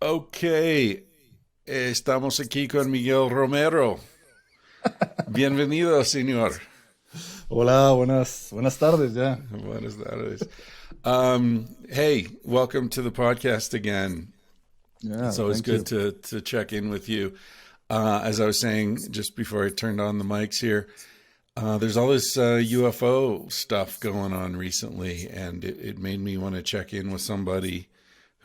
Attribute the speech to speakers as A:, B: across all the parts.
A: Ok, estamos aquí con Miguel Romero. Bienvenido, señor.
B: Hola, buenas tardes ya.
A: Buenas tardes. Hey, welcome to the podcast again.
B: Yeah,
A: It's always
B: thank
A: good
B: you.
A: to check in with you. As I was saying just before I turned on the mics here, there's all this UFO stuff going on recently, and it made me want to check in with somebody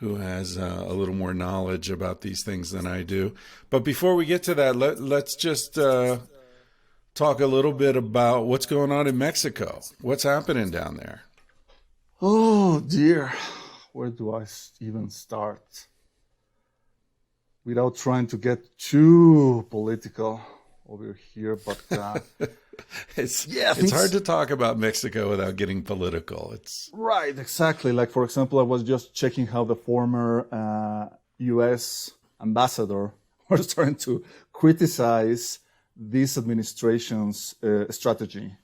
A: who has a little more knowledge about these things than I do. But before we get to that, let's just talk a little bit about what's going on in Mexico. What's happening down there?
B: Oh dear, where do I even start? Without trying to get too political over here, but
A: it's hard to talk about Mexico without getting political. It's
B: right, exactly. Like for example, I was just checking how the former U.S. ambassador was trying to criticize this administration's strategy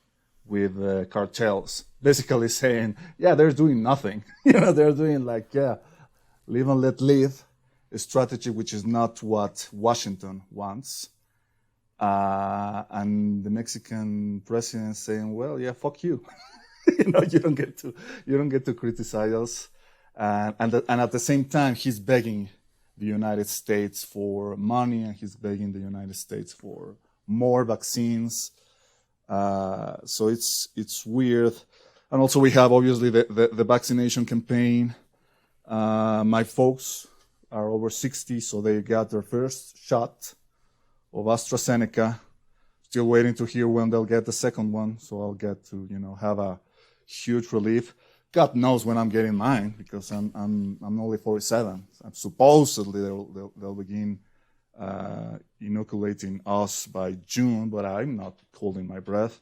B: with cartels, basically saying, yeah, they're doing nothing. They're doing like, yeah, live and let live, a strategy which is not what Washington wants. And the Mexican president saying, well, yeah, fuck you. You don't get to criticize us. And at the same time, he's begging the United States for money, and he's begging the United States for more vaccines. So it's weird. And also we have obviously the vaccination campaign. My folks are over 60, so they got their first shot of AstraZeneca. Still waiting to hear when they'll get the second one, so I'll get to have a huge relief. God knows when I'm getting mine, because I'm only 47. And supposedly they'll begin inoculating us by June, but I'm not holding my breath.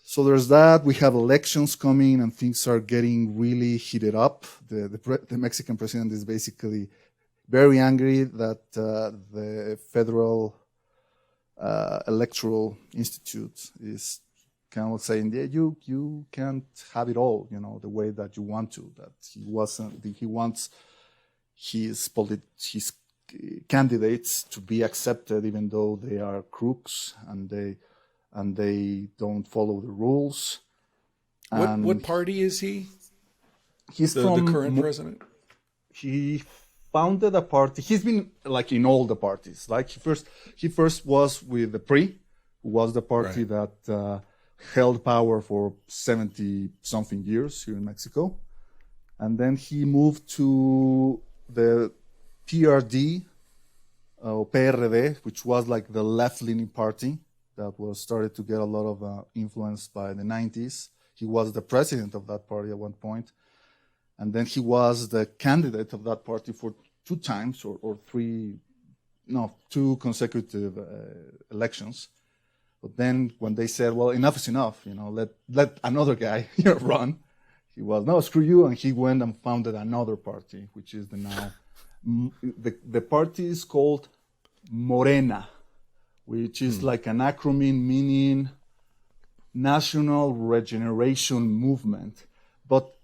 B: So there's that. We have elections coming, and things are getting really heated up. The Mexican president is basically very angry that the Federal Electoral Institute is kind of saying, yeah, you can't have it all, the way that you want to. That he wants his candidates to be accepted, even though they are crooks and they don't follow the rules.
A: What party is he?
B: He's
A: the current president.
B: He founded a party. He's been like in all the parties. Like he first was with the PRI, who was the party that held power for 70 something years here in Mexico, and then he moved to the PRD or PRD, which was like the left-leaning party that was started to get a lot of influence by the 90s. He was the president of that party at one point. And then he was the candidate of that party for two consecutive elections. But then when they said, well, enough is enough, let another guy run, he was, no, screw you. And he went and founded another party, which is the party is called Morena, which is like an acronym meaning National Regeneration Movement. But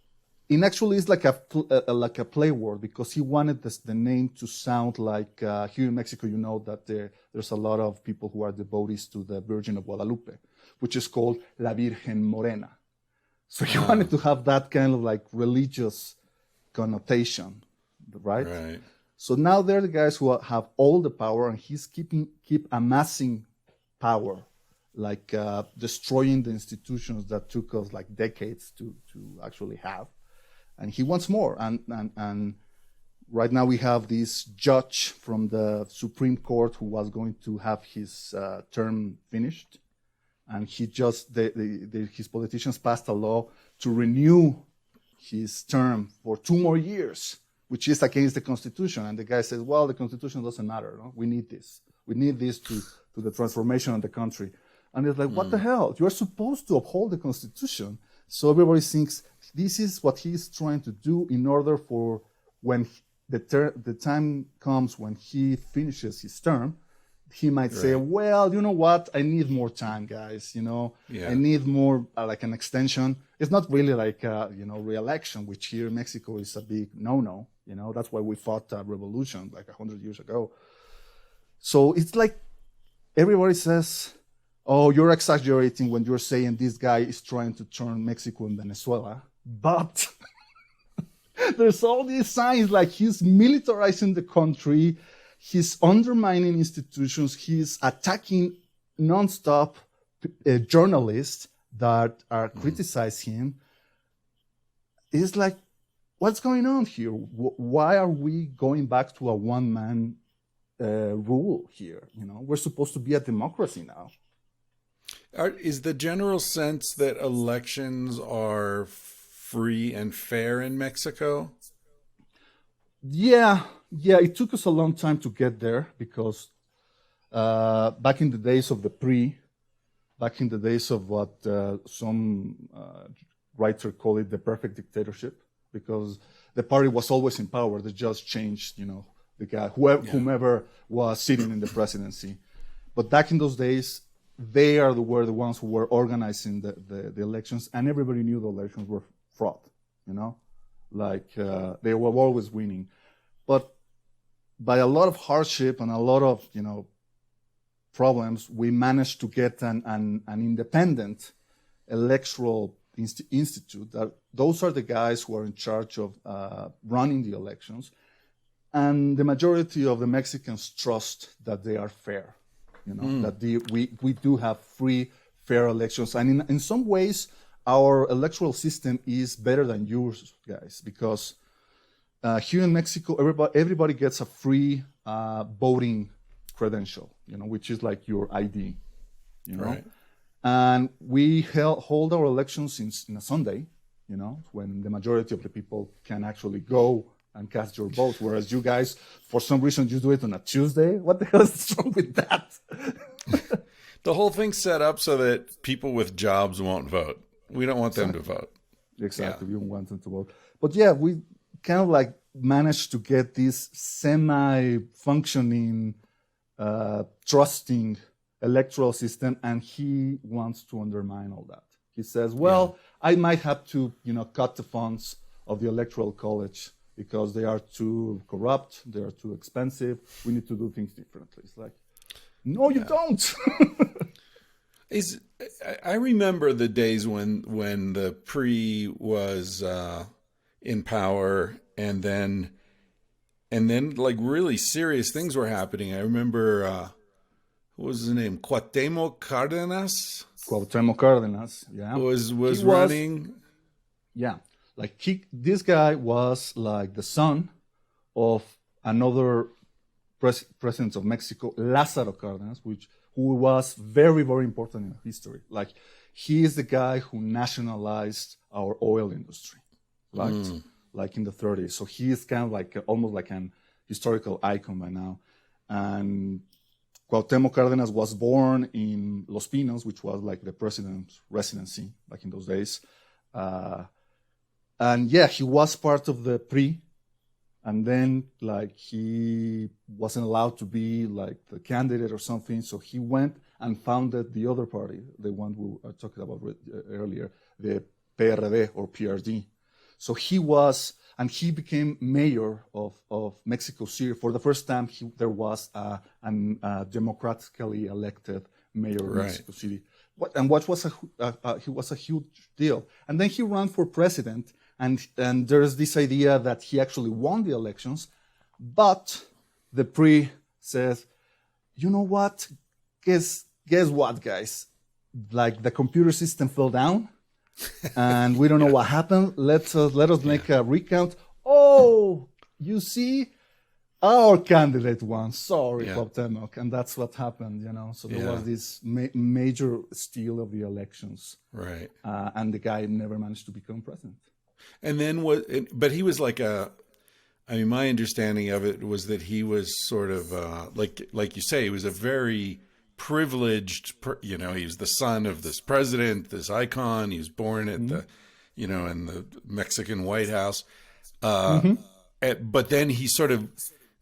B: actually it's like a play word, because he wanted the name to sound like here in Mexico, that there's a lot of people who are devotees to the Virgin of Guadalupe, which is called La Virgen Morena. So he wanted to have that kind of like religious connotation, right?
A: Right.
B: So now they're the guys who have all the power, and he's keep amassing power, like destroying the institutions that took us like decades to actually have. And he wants more. And right now we have this judge from the Supreme Court who was going to have his term finished. And his politicians passed a law to renew his term for 2 more years, which is against the Constitution. And the guy says, well, the Constitution doesn't matter. No? We need this. We need this to the transformation of the country. And it's like, what the hell? You're supposed to uphold the Constitution. So everybody thinks this is what he's trying to do in order for when the time comes when he finishes his term, he might say, well, you know what? I need more time, guys.
A: Yeah.
B: I need more like an extension. It's not really like, re-election, which here in Mexico is a big no-no. That's why we fought a revolution like 100 years ago. So it's like everybody says, oh, you're exaggerating when you're saying this guy is trying to turn Mexico and Venezuela. But there's all these signs like he's militarizing the country. He's undermining institutions. He's attacking nonstop journalists that are criticizing him. It's like, what's going on here? Why are we going back to a one-man rule here? We're supposed to be a democracy now.
A: Is the general sense that elections are free and fair in Mexico?
B: Yeah, it took us a long time to get there because back in the days of back in the days of what some writer call it the perfect dictatorship, because the party was always in power. They just changed, the guy, whomever was sitting in the presidency. But back in those days, they were the ones who were organizing the elections, and everybody knew the elections were fraud, they were always winning. But by a lot of hardship and a lot of, problems, we managed to get an independent electoral institute. Those are the guys who are in charge of running the elections. And the majority of the Mexicans trust that they are fair, that we do have free, fair elections. And in some ways, our electoral system is better than yours, guys, because here in Mexico, everybody gets a free voting credential, which is like your ID,
A: Right.
B: And we hold our elections in a Sunday, when the majority of the people can actually go and cast your vote, whereas you guys, for some reason, you do it on a Tuesday. What the hell is wrong with that?
A: The whole thing's set up so that people with jobs won't vote. We don't want them to vote.
B: Exactly. We don't want them to vote. But yeah, we kind of like managed to get this semi-functioning, trusting electoral system, and he wants to undermine all that. He says, well, I might have to, cut the funds of the Electoral College because they are too corrupt, they are too expensive. We need to do things differently. It's like, no, you don't.
A: I remember the days when the PRI was in power, and then like really serious things were happening. I remember what was his name? Cuauhtémoc Cárdenas.
B: Cuauhtémoc Cárdenas, yeah,
A: was running.
B: Yeah, like this guy was like the son of another president of Mexico, Lázaro Cárdenas, who was very, very important in history. Like, he is the guy who nationalized our oil industry, like in the 30s. So he is kind of like almost like an historical icon by now. And Cuauhtémoc Cárdenas was born in Los Pinos, which was like the president's residency back in those days. And yeah, he was part of the PRI. And then, like, he wasn't allowed to be, like, the candidate or something. So he went and founded the other party, the one we were talking about earlier, the PRD or PRD. So he became mayor of Mexico City. For the first time, there was a democratically elected mayor of Mexico City. He was a huge deal. And then he ran for president. And there's this idea that he actually won the elections, but the PRI says, you know what? Guess what, guys? Like, the computer system fell down, and we don't know what happened. Let us make a recount. Oh, you see, our candidate won. Sorry, Cuauhtémoc, and that's what happened. So there was this major steal of the elections,
A: right?
B: And the guy never managed to become president.
A: And then but he was like my understanding of it was that he was sort of like you say, he was a very privileged, he was the son of this president, this icon. He was born at the, in the Mexican White House. But then he sort of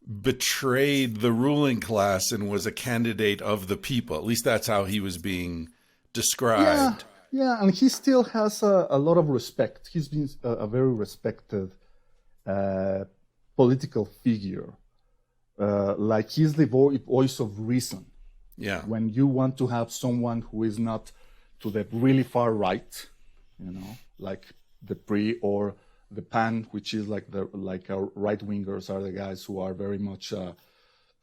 A: betrayed the ruling class and was a candidate of the people. At least that's how he was being
B: Yeah,
A: described.
B: yeah, and he still has a lot of respect. He's been a very respected uh, political figure. Like he's the voice of reason.
A: Yeah.
B: When you want to have someone who is not to the really far right, like the PRI or the PAN, which is like our right wingers are the guys who are very much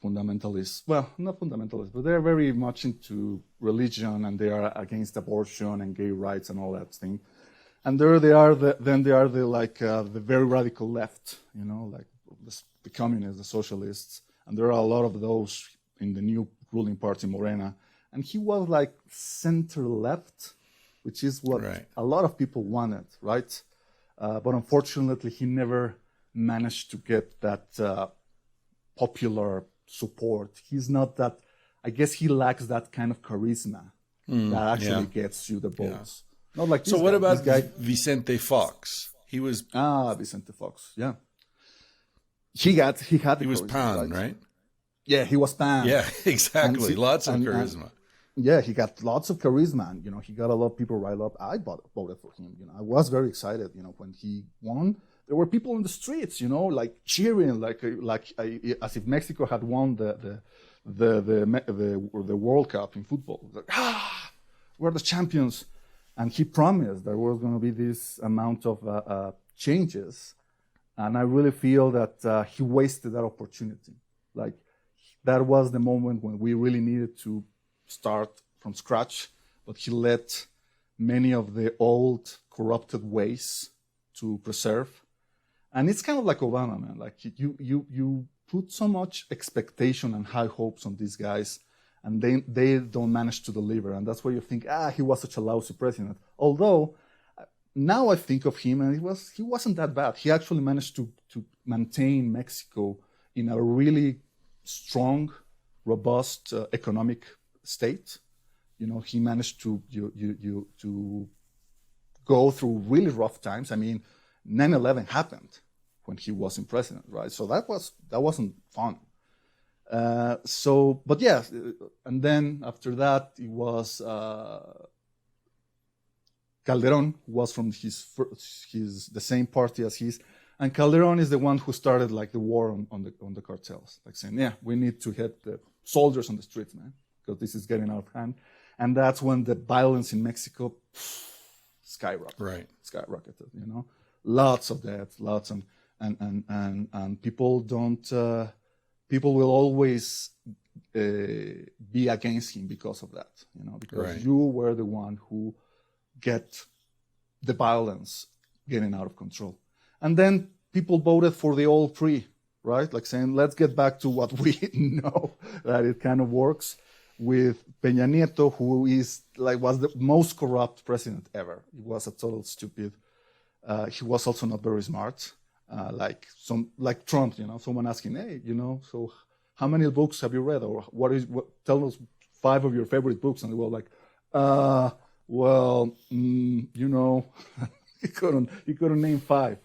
B: fundamentalists. Well, not fundamentalists, but they're very much into religion and they are against abortion and gay rights and all that thing. And there they are. Then they are the very radical left, like the communists, the socialists, and there are a lot of those in the new ruling party, Morena. And he was like center left, which is what a lot of people wanted, right? But unfortunately, he never managed to get that popular support. He's not that. I guess he lacks that kind of charisma that actually gets you the votes. Not like this
A: so. What
B: guy.
A: about
B: This guy?
A: Vicente Fox? He was
B: Vicente Fox. Yeah, he had. The
A: he was
B: charisma,
A: pan, right?
B: Yeah, he was pan.
A: Yeah, exactly.
B: And
A: Lots of charisma.
B: Yeah, he got lots of charisma, and he got a lot of people riled up. I voted for him. I was very excited. When he won, there were people in the streets, like cheering, like as if Mexico had won the World Cup in football. Like, we're the champions. And he promised there was going to be this amount of changes, and I really feel that he wasted that opportunity. Like that was the moment when we really needed to start from scratch, but he let many of the old corrupted ways to preserve. And it's kind of like Obama, man. Like you put so much expectation and high hopes on these guys, and they don't manage to deliver. And that's why you think, he was such a lousy president. Although now I think of him, and he wasn't that bad. He actually managed to maintain Mexico in a really strong, robust economic state. He managed to go through really rough times. I mean, 9/11 happened when he wasn't president, right? So that wasn't fun. But yeah, and then after that, it was Calderon, who was from the same party as his, and Calderon is the one who started like the war on the cartels, like saying, we need to hit the soldiers on the streets, man, because this is getting out of hand, and that's when the violence in Mexico skyrocketed. Skyrocketed, lots of deaths, and people don't. People will always be against him because of that, because you were the one who get the violence getting out of control. And then people voted for the old three, right? Like saying, let's get back to what we know that it kind of works with Peña Nieto, who was the most corrupt president ever. He was a total stupid. He was also not very smart. Like Trump, someone asking, hey, so how many books have you read, or tell us 5 of your favorite books, and they were like, he couldn't name 5,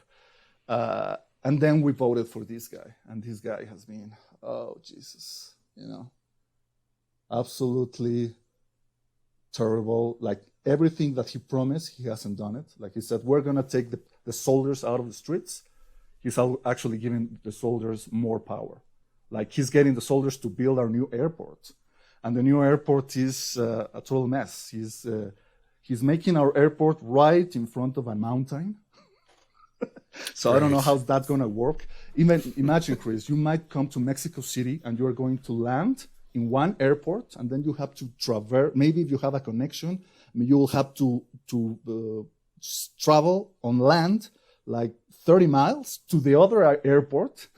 B: and then we voted for this guy, and this guy has been, oh Jesus, absolutely terrible. Like everything that he promised, he hasn't done it. Like he said, we're gonna take the soldiers out of the streets. He's actually giving the soldiers more power. Like he's getting the soldiers to build our new airport. And the new airport is a total mess. He's making our airport right in front of a mountain. So I don't know how that's going to work. Imagine, Chris, you might come to Mexico City and you're going to land in one airport, and then you have to traverse. Maybe if you have a connection, you will have to travel on land like 30 miles to the other airport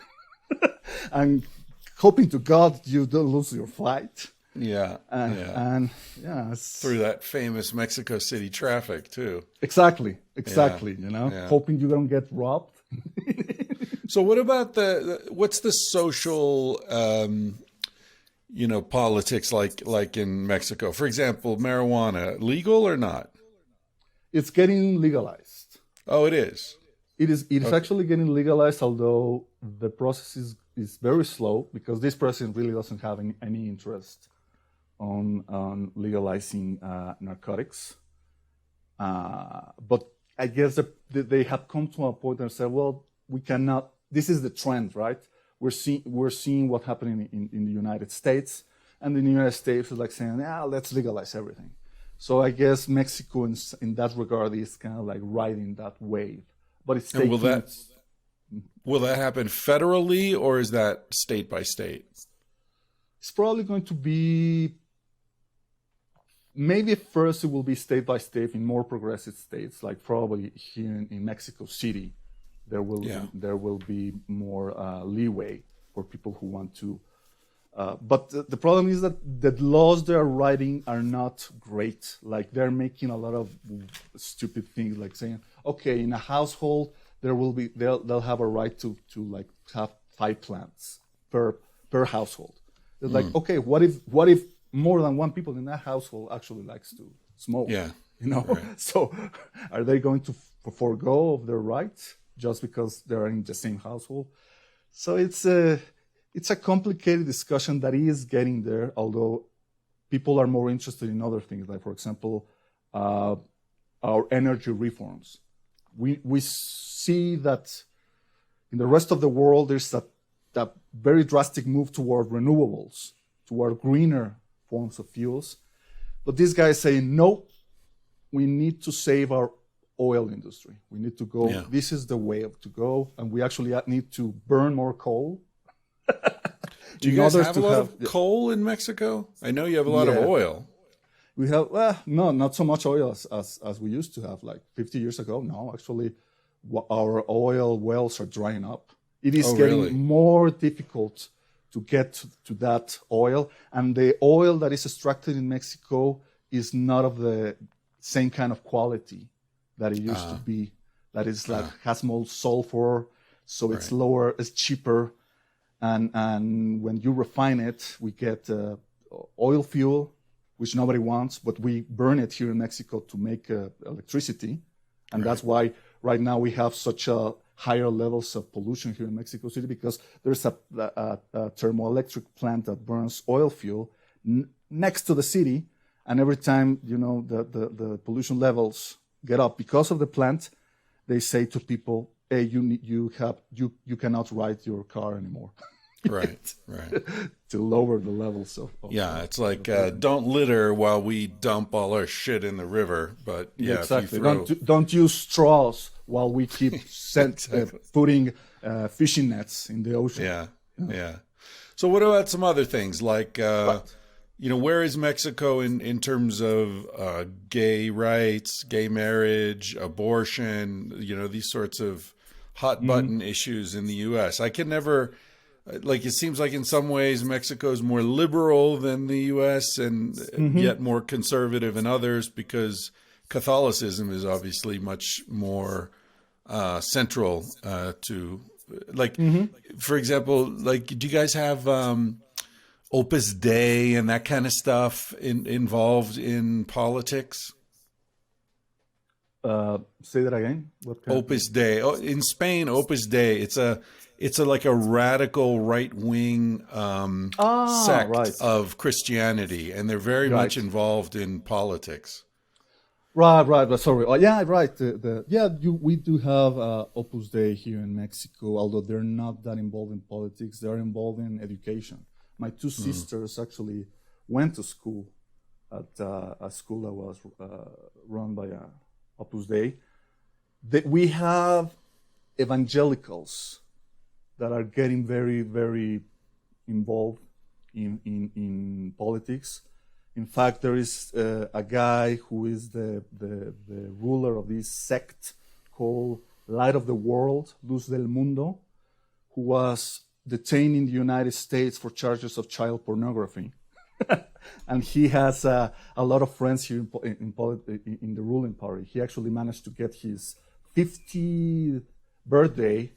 B: and hoping to God you don't lose your flight. And
A: through that famous Mexico City traffic too.
B: Exactly. Hoping you don't get robbed.
A: So what about what's the social, politics like in Mexico? For example, marijuana, legal or not?
B: It's getting legalized.
A: Oh, it is?
B: It is actually getting legalized, although the process is is very slow because this president really doesn't have any interest on legalizing narcotics. But I guess they have come to a point and said, well, we cannot. This is the trend, right? We're seeing what's happening in the United States, and the United States is like saying, let's legalize everything. So I guess Mexico, in that regard, is kind of like riding that wave. But it's taking.
A: Will that happen federally, or is that state by state?
B: It's probably going to be. Maybe first it will be state by state in more progressive states, like probably here in Mexico City. There will be more leeway for people who want to. But the problem is that the laws they are writing are not great. Like they're making a lot of stupid things, like saying, okay, in a household they'll have a right to like have 5 plants per household. It's like, okay, what if more than one people in that household actually likes to smoke?
A: Yeah,
B: right. So are they going to forego of their rights just because they're in the same household? So it's a complicated discussion that is getting there, although people are more interested in other things, like, for example, our energy reforms. We see that in the rest of the world, there's that very drastic move toward renewables, toward greener forms of fuels. But these guys say, no, we need to save our oil industry. We need to go, this is the way to go, and we actually need to burn more coal.
A: Do you guys have a lot of coal in Mexico? I know you have a lot of oil.
B: We have, no, not so much oil as we used to have, like 50 years ago. No, actually, our oil wells are drying up. It is getting more difficult to get to that oil. And the oil that is extracted in Mexico is not of the same kind of quality that it used to be. That is like, has more sulfur, so it's lower, it's cheaper. And when you refine it, we get oil fuel, which nobody wants, but we burn it here in Mexico to make electricity. And that's why right now we have such higher levels of pollution here in Mexico City, because there's a thermoelectric plant that burns oil fuel next to the city. And every time, the pollution levels get up because of the plant, they say to people, hey, you cannot ride your car anymore.
A: Right.
B: To lower the levels of
A: it's like don't litter while we dump all our shit in the river. But
B: exactly. Don't use straws while we keep putting fishing nets in the ocean.
A: Yeah. So what about some other things like where is Mexico in terms of gay rights, gay marriage, abortion, these sorts of hot button issues in the U.S.? I can never, it seems like in some ways Mexico is more liberal than the U.S. and yet more conservative in others, because Catholicism is obviously much more central to, for example, do you guys have Opus Dei and that kind of stuff involved in politics?
B: Say that again.
A: Opus Dei. Oh, in Spain, Opus Dei. It's like a radical right wing sect of Christianity, and they're very much involved in politics.
B: Right. Sorry. Right. We do have Opus Dei here in Mexico, although they're not that involved in politics. They're involved in education. My 2 sisters actually went to school at a school that was run by Opus Dei. We have evangelicals that are getting very, very involved in politics. In fact, there is a guy who is the ruler of this sect called Light of the World, Luz del Mundo, who was detained in the United States for charges of child pornography. And he has a lot of friends here in the ruling party. He actually managed to get his 50th birthday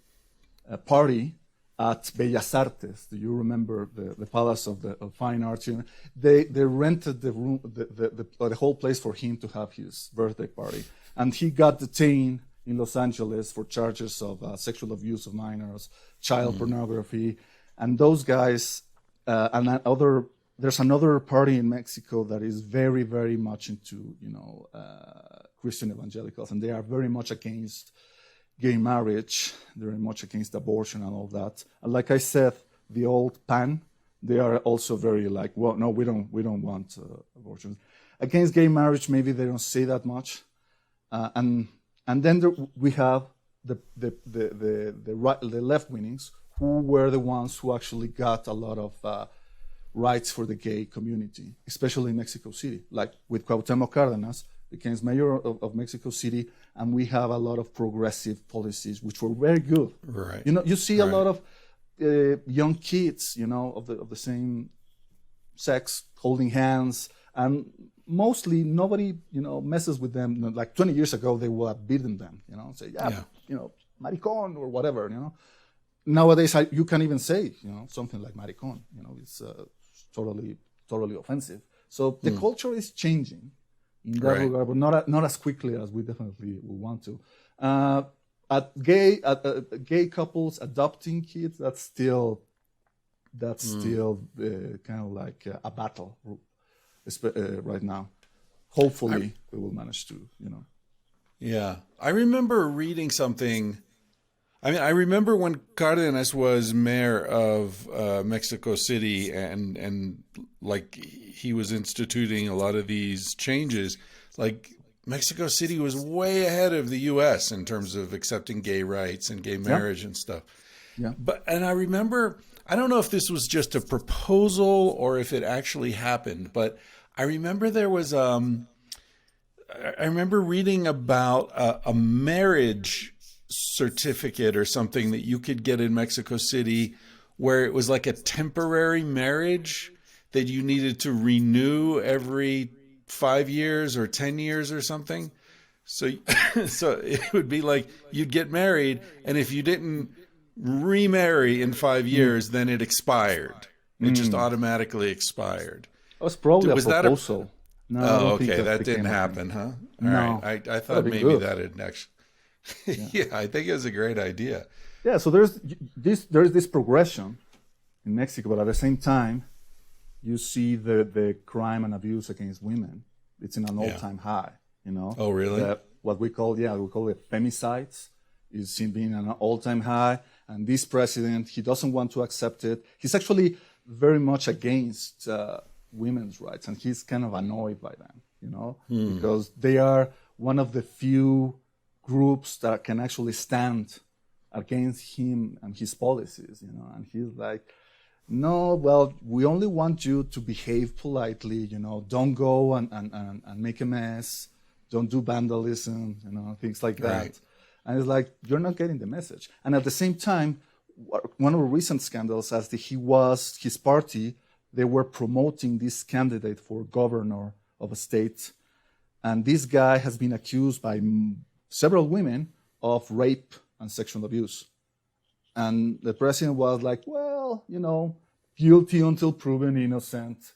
B: party at Bellas Artes. Do you remember the Palace of Fine Arts? They rented the room, the whole place for him to have his birthday party. And he got detained in Los Angeles for charges of sexual abuse of minors, child pornography. And those guys, there's another party in Mexico that is very, very much into, Christian evangelicals, and they are very much against gay marriage. They're very much against abortion and all that. And like I said, the old PAN, they are also very like, well, no, we don't want abortion. Against gay marriage, maybe they don't say that much. And then we have the left wingings, who were the ones who actually got a lot of rights for the gay community, especially in Mexico City, like with Cuauhtémoc Cárdenas, became mayor of Mexico City, and we have a lot of progressive policies which were very good.
A: Right.
B: You see a lot of young kids, of the same sex holding hands, and mostly nobody, messes with them. Like 20 years ago, they would have beaten them, say, maricon or whatever, Nowadays, you can't even say, something like maricon, it's totally offensive. So the culture is changing in that regard, but not as quickly as we definitely would want to. Gay couples adopting kids, that's still kind of like a battle right now. Hopefully, we will manage to,
A: Yeah, I remember reading something. I remember when Cárdenas was mayor of Mexico City, and like he was instituting a lot of these changes. Like Mexico City was way ahead of the U.S. in terms of accepting gay rights and gay marriage and stuff.
B: Yeah.
A: And I remember, I don't know if this was just a proposal or if it actually happened, but I remember there was I remember reading about a marriage certificate or something that you could get in Mexico City, where it was like a temporary marriage that you needed to renew every 5 years or 10 years or something. So it would be like you'd get married, and if you didn't remarry in 5 years, then it expired. It just automatically expired.
B: That was probably
A: Was
B: a
A: that
B: proposal. No,
A: okay, that didn't happen, huh? All
B: No.
A: right. I thought maybe
B: good.
A: that had actually. Yeah, I think it was a great idea.
B: Yeah, so there's this progression in Mexico, but at the same time, you see the crime and abuse against women. It's in an all-time high.
A: Oh, really?
B: What we call it femicides is being an all-time high. And this president, he doesn't want to accept it. He's actually very much against women's rights, and he's kind of annoyed by them, because they are one of the few groups that can actually stand against him and his policies, and he's like, no, well, we only want you to behave politely, don't go and make a mess, don't do vandalism, things like that.
A: Right.
B: And it's like, you're not getting the message. And at the same time, one of the recent scandals as his party, they were promoting this candidate for governor of a state. And this guy has been accused by several women of rape and sexual abuse. And the president was like, well, guilty until proven innocent,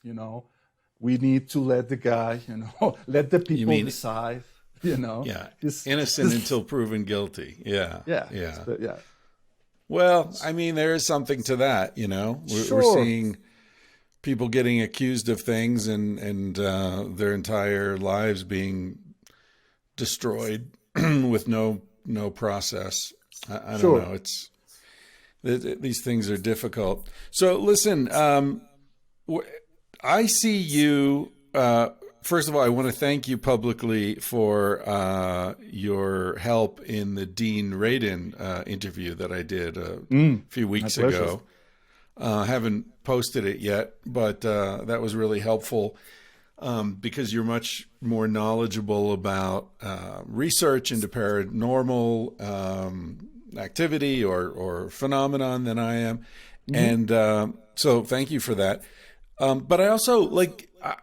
B: we need to let the guy, let the people decide,
A: Yeah, innocent until proven guilty. Yeah.
B: Yeah.
A: Well, I mean, there is something to that, We're seeing people getting accused of things and their entire lives being destroyed with no process. I don't know. These things are difficult. So listen, I see you. First of all, I want to thank you publicly for your help in the Dean Radin interview that I did a few weeks ago. Haven't posted it yet, but that was really helpful. Because you're much more knowledgeable about research into paranormal activity or phenomenon than I am. And so thank you for that. But I also,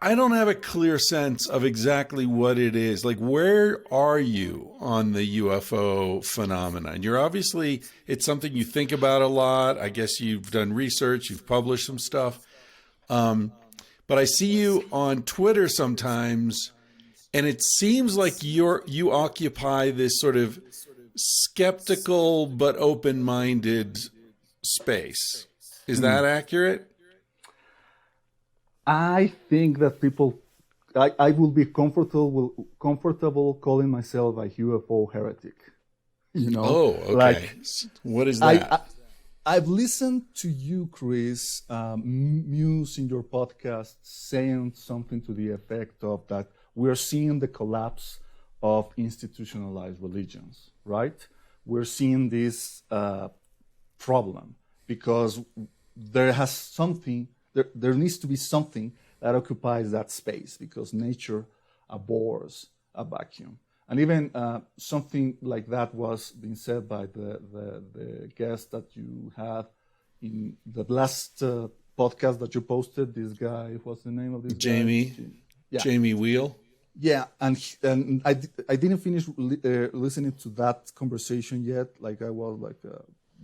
A: I don't have a clear sense of exactly what it is. Like, where are you on the UFO phenomenon? You're obviously, it's something you think about a lot. I guess you've done research, you've published some stuff. But I see you on Twitter sometimes, and it seems like you occupy this sort of skeptical but open-minded space. Is that accurate?
B: I think that I will be comfortable calling myself a UFO heretic.
A: Oh, okay.
B: Like,
A: what is that?
B: I've listened to you, Chris, Muse in your podcast saying something to the effect of that we're seeing the collapse of institutionalized religions, right? We're seeing this problem because there needs to be something that occupies that space because nature abhors a vacuum. And even something like that was being said by the guest that you had in the last podcast that you posted. This guy, what's the name of this
A: Jamie?
B: guy? Yeah.
A: Jamie Wheel?
B: Yeah, and I didn't finish listening to that conversation yet. Like I was like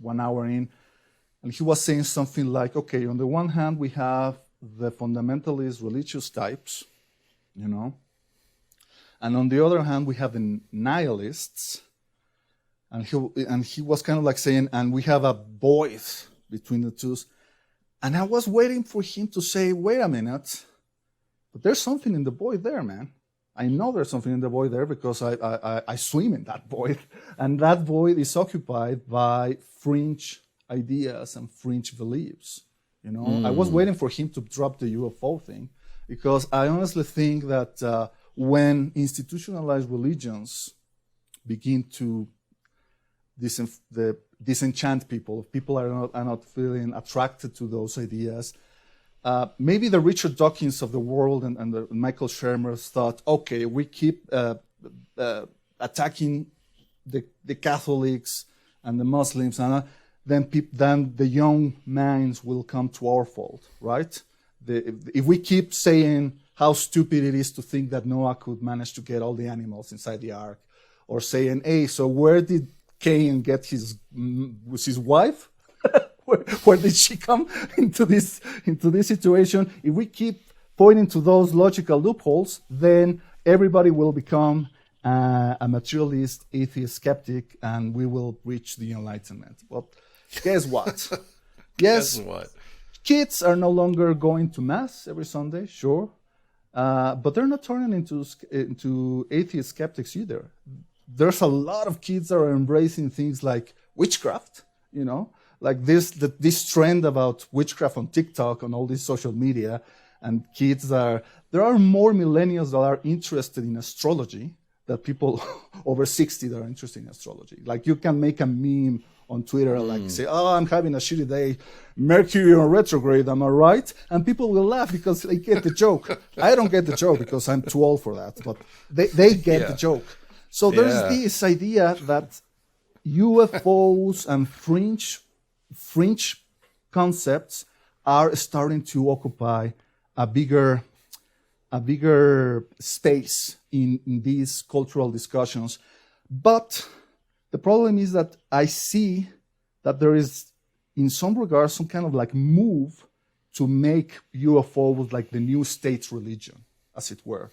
B: 1 hour in, and he was saying something like, okay, on the one hand we have the fundamentalist religious types, and on the other hand we have the nihilists, and he was kind of like saying, and we have a void between the two, and I was waiting for him to say, wait a minute, but there's something in the void there, man. I know there's something in the void there because I swim in that void, and that void is occupied by fringe ideas and fringe beliefs. I was waiting for him to drop the UFO thing because I honestly think that when institutionalized religions begin to disenchant people are not feeling attracted to those ideas. Maybe the Richard Dawkins of the world and the Michael Shermers thought, okay, we keep attacking the Catholics and the Muslims, and then the young minds will come to our fold, right? If we keep saying how stupid it is to think that Noah could manage to get all the animals inside the ark, or saying, hey, so where did Cain get his wife? Where did she come into this situation? If we keep pointing to those logical loopholes, then everybody will become a materialist, atheist, skeptic, and we will reach the Enlightenment. Well, guess what? Yes,
A: Guess what?
B: Kids are no longer going to mass every Sunday, sure, but they're not turning into atheist skeptics either. There's a lot of kids that are embracing things like witchcraft, like this trend about witchcraft on TikTok, on all this social media, and there are more millennials that are interested in astrology than people over 60 that are interested in astrology. Like you can make a meme on Twitter, like say, oh, I'm having a shitty day, Mercury on retrograde, am I right? And people will laugh because they get the joke. I don't get the joke because I'm too old for that, but they get the joke. So there's this idea that UFOs and fringe concepts are starting to occupy a bigger space in these cultural discussions. But the problem is that I see that there is, in some regards, some kind of like move to make UFOs like the new state religion, as it were.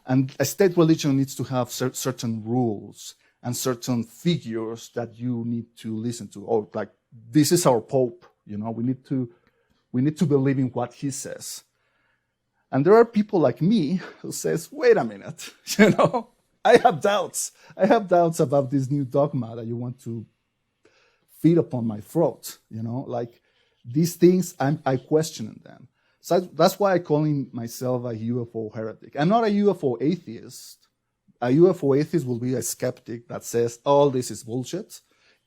B: And a state religion needs to have certain rules and certain figures that you need to listen to. Or like, this is our Pope, we need to believe in what he says. And there are people like me who says, wait a minute, I have doubts. I have doubts about this new dogma that you want to feed upon my throat, like these things, I question them. So that's why I call myself a UFO heretic. I'm not a UFO atheist. A UFO atheist will be a skeptic that says, oh, this is bullshit.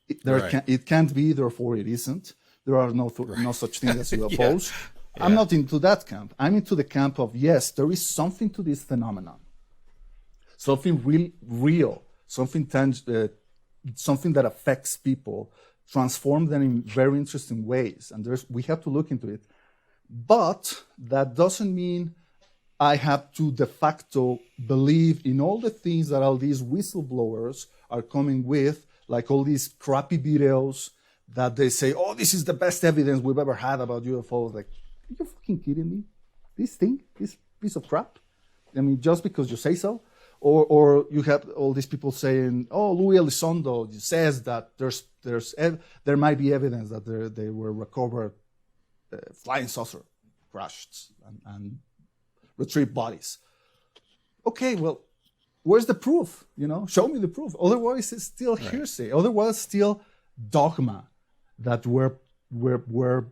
B: It can't be, therefore it isn't. There are no such thing as UFOs. Yeah. I'm not into that camp. I'm into the camp of, yes, there is something to this phenomenon. Something real, something tangible, something that affects people, transform them in very interesting ways. And we have to look into it. But that doesn't mean I have to de facto believe in all the things that all these whistleblowers are coming with, like all these crappy videos that they say, oh, this is the best evidence we've ever had about UFOs. Like, are you fucking kidding me? This piece of crap? I mean, just because you say so? Or you have all these people saying, oh, Louis Elizondo says that there might be evidence that they were recovered flying saucer crashed and retrieved bodies. Okay, well, where's the proof? Show me the proof. Otherwise, it's still hearsay. Otherwise, it's still dogma that we're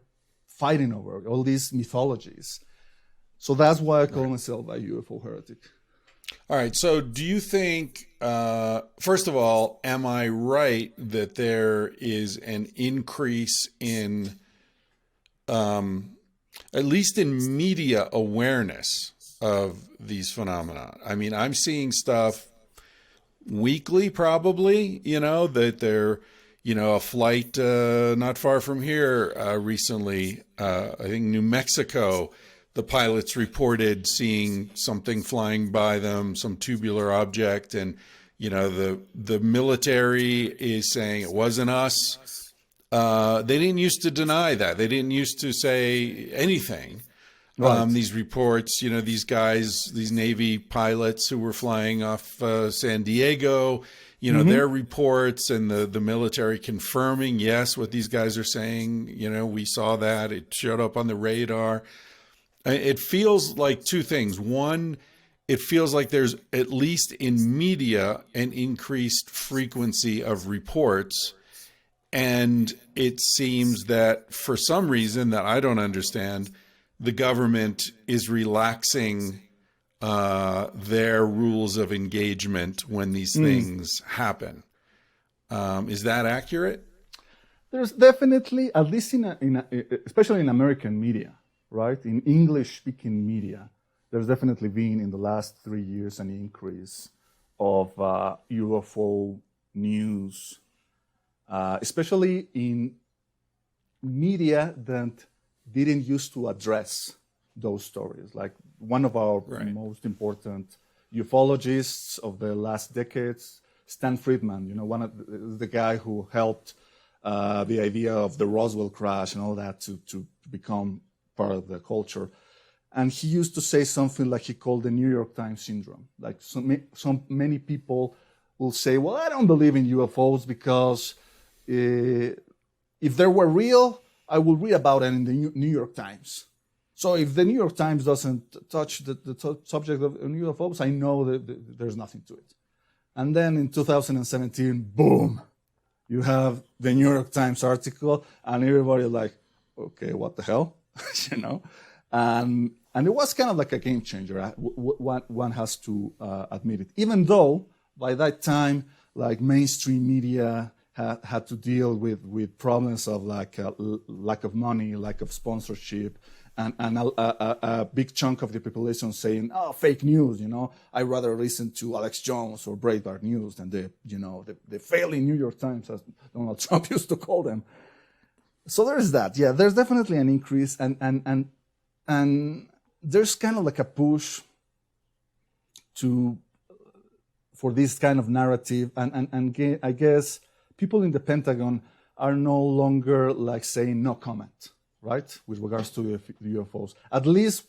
B: fighting over, all these mythologies. So that's why I call myself a UFO heretic.
A: All right. So do you think, first of all, am I right that there is an increase in, at least in media awareness of these phenomena? I mean, I'm seeing stuff weekly, probably, that they're, a flight not far from here recently, I think New Mexico, the pilots reported seeing something flying by them, some tubular object, and the military is saying it wasn't us. They didn't used to deny that. They didn't used to say anything. Right. These reports, these guys, these Navy pilots who were flying off San Diego, their reports and the military confirming, yes, what these guys are saying, we saw that. It showed up on the radar. It feels like two things. One, it feels like there's, at least in media, an increased frequency of reports. And it seems that for some reason that I don't understand, the government is relaxing their rules of engagement when these things happen. Is that accurate?
B: There's definitely, at least especially in American media, right? In English-speaking media, there's definitely been in the last 3 years an increase of UFO news, especially in media that didn't used to address those stories. Like one of our most important ufologists of the last decades, Stan Friedman, one of the guy who helped the idea of the Roswell crash and all that to become part of the culture. And he used to say something like he called the New York Times syndrome. Like many people will say, well, I don't believe in UFOs because if they were real, I will read about it in the New York Times. So if the New York Times doesn't touch the subject of UFOs, I know that there's nothing to it. And then in 2017, boom, you have the New York Times article, and everybody like, okay, what the hell, And it was kind of like a game changer. One has to admit it. Even though by that time, like mainstream media had to deal with problems of like lack of money, lack of sponsorship, and a big chunk of the population saying, "Oh, fake news." I'd rather listen to Alex Jones or Breitbart News than the failing New York Times, as Donald Trump used to call them. So there's that. Yeah, there's definitely an increase, and there's kind of like a push for this kind of narrative, and I guess people in the Pentagon are no longer like saying no comment, right, with regards to the UFOs. At least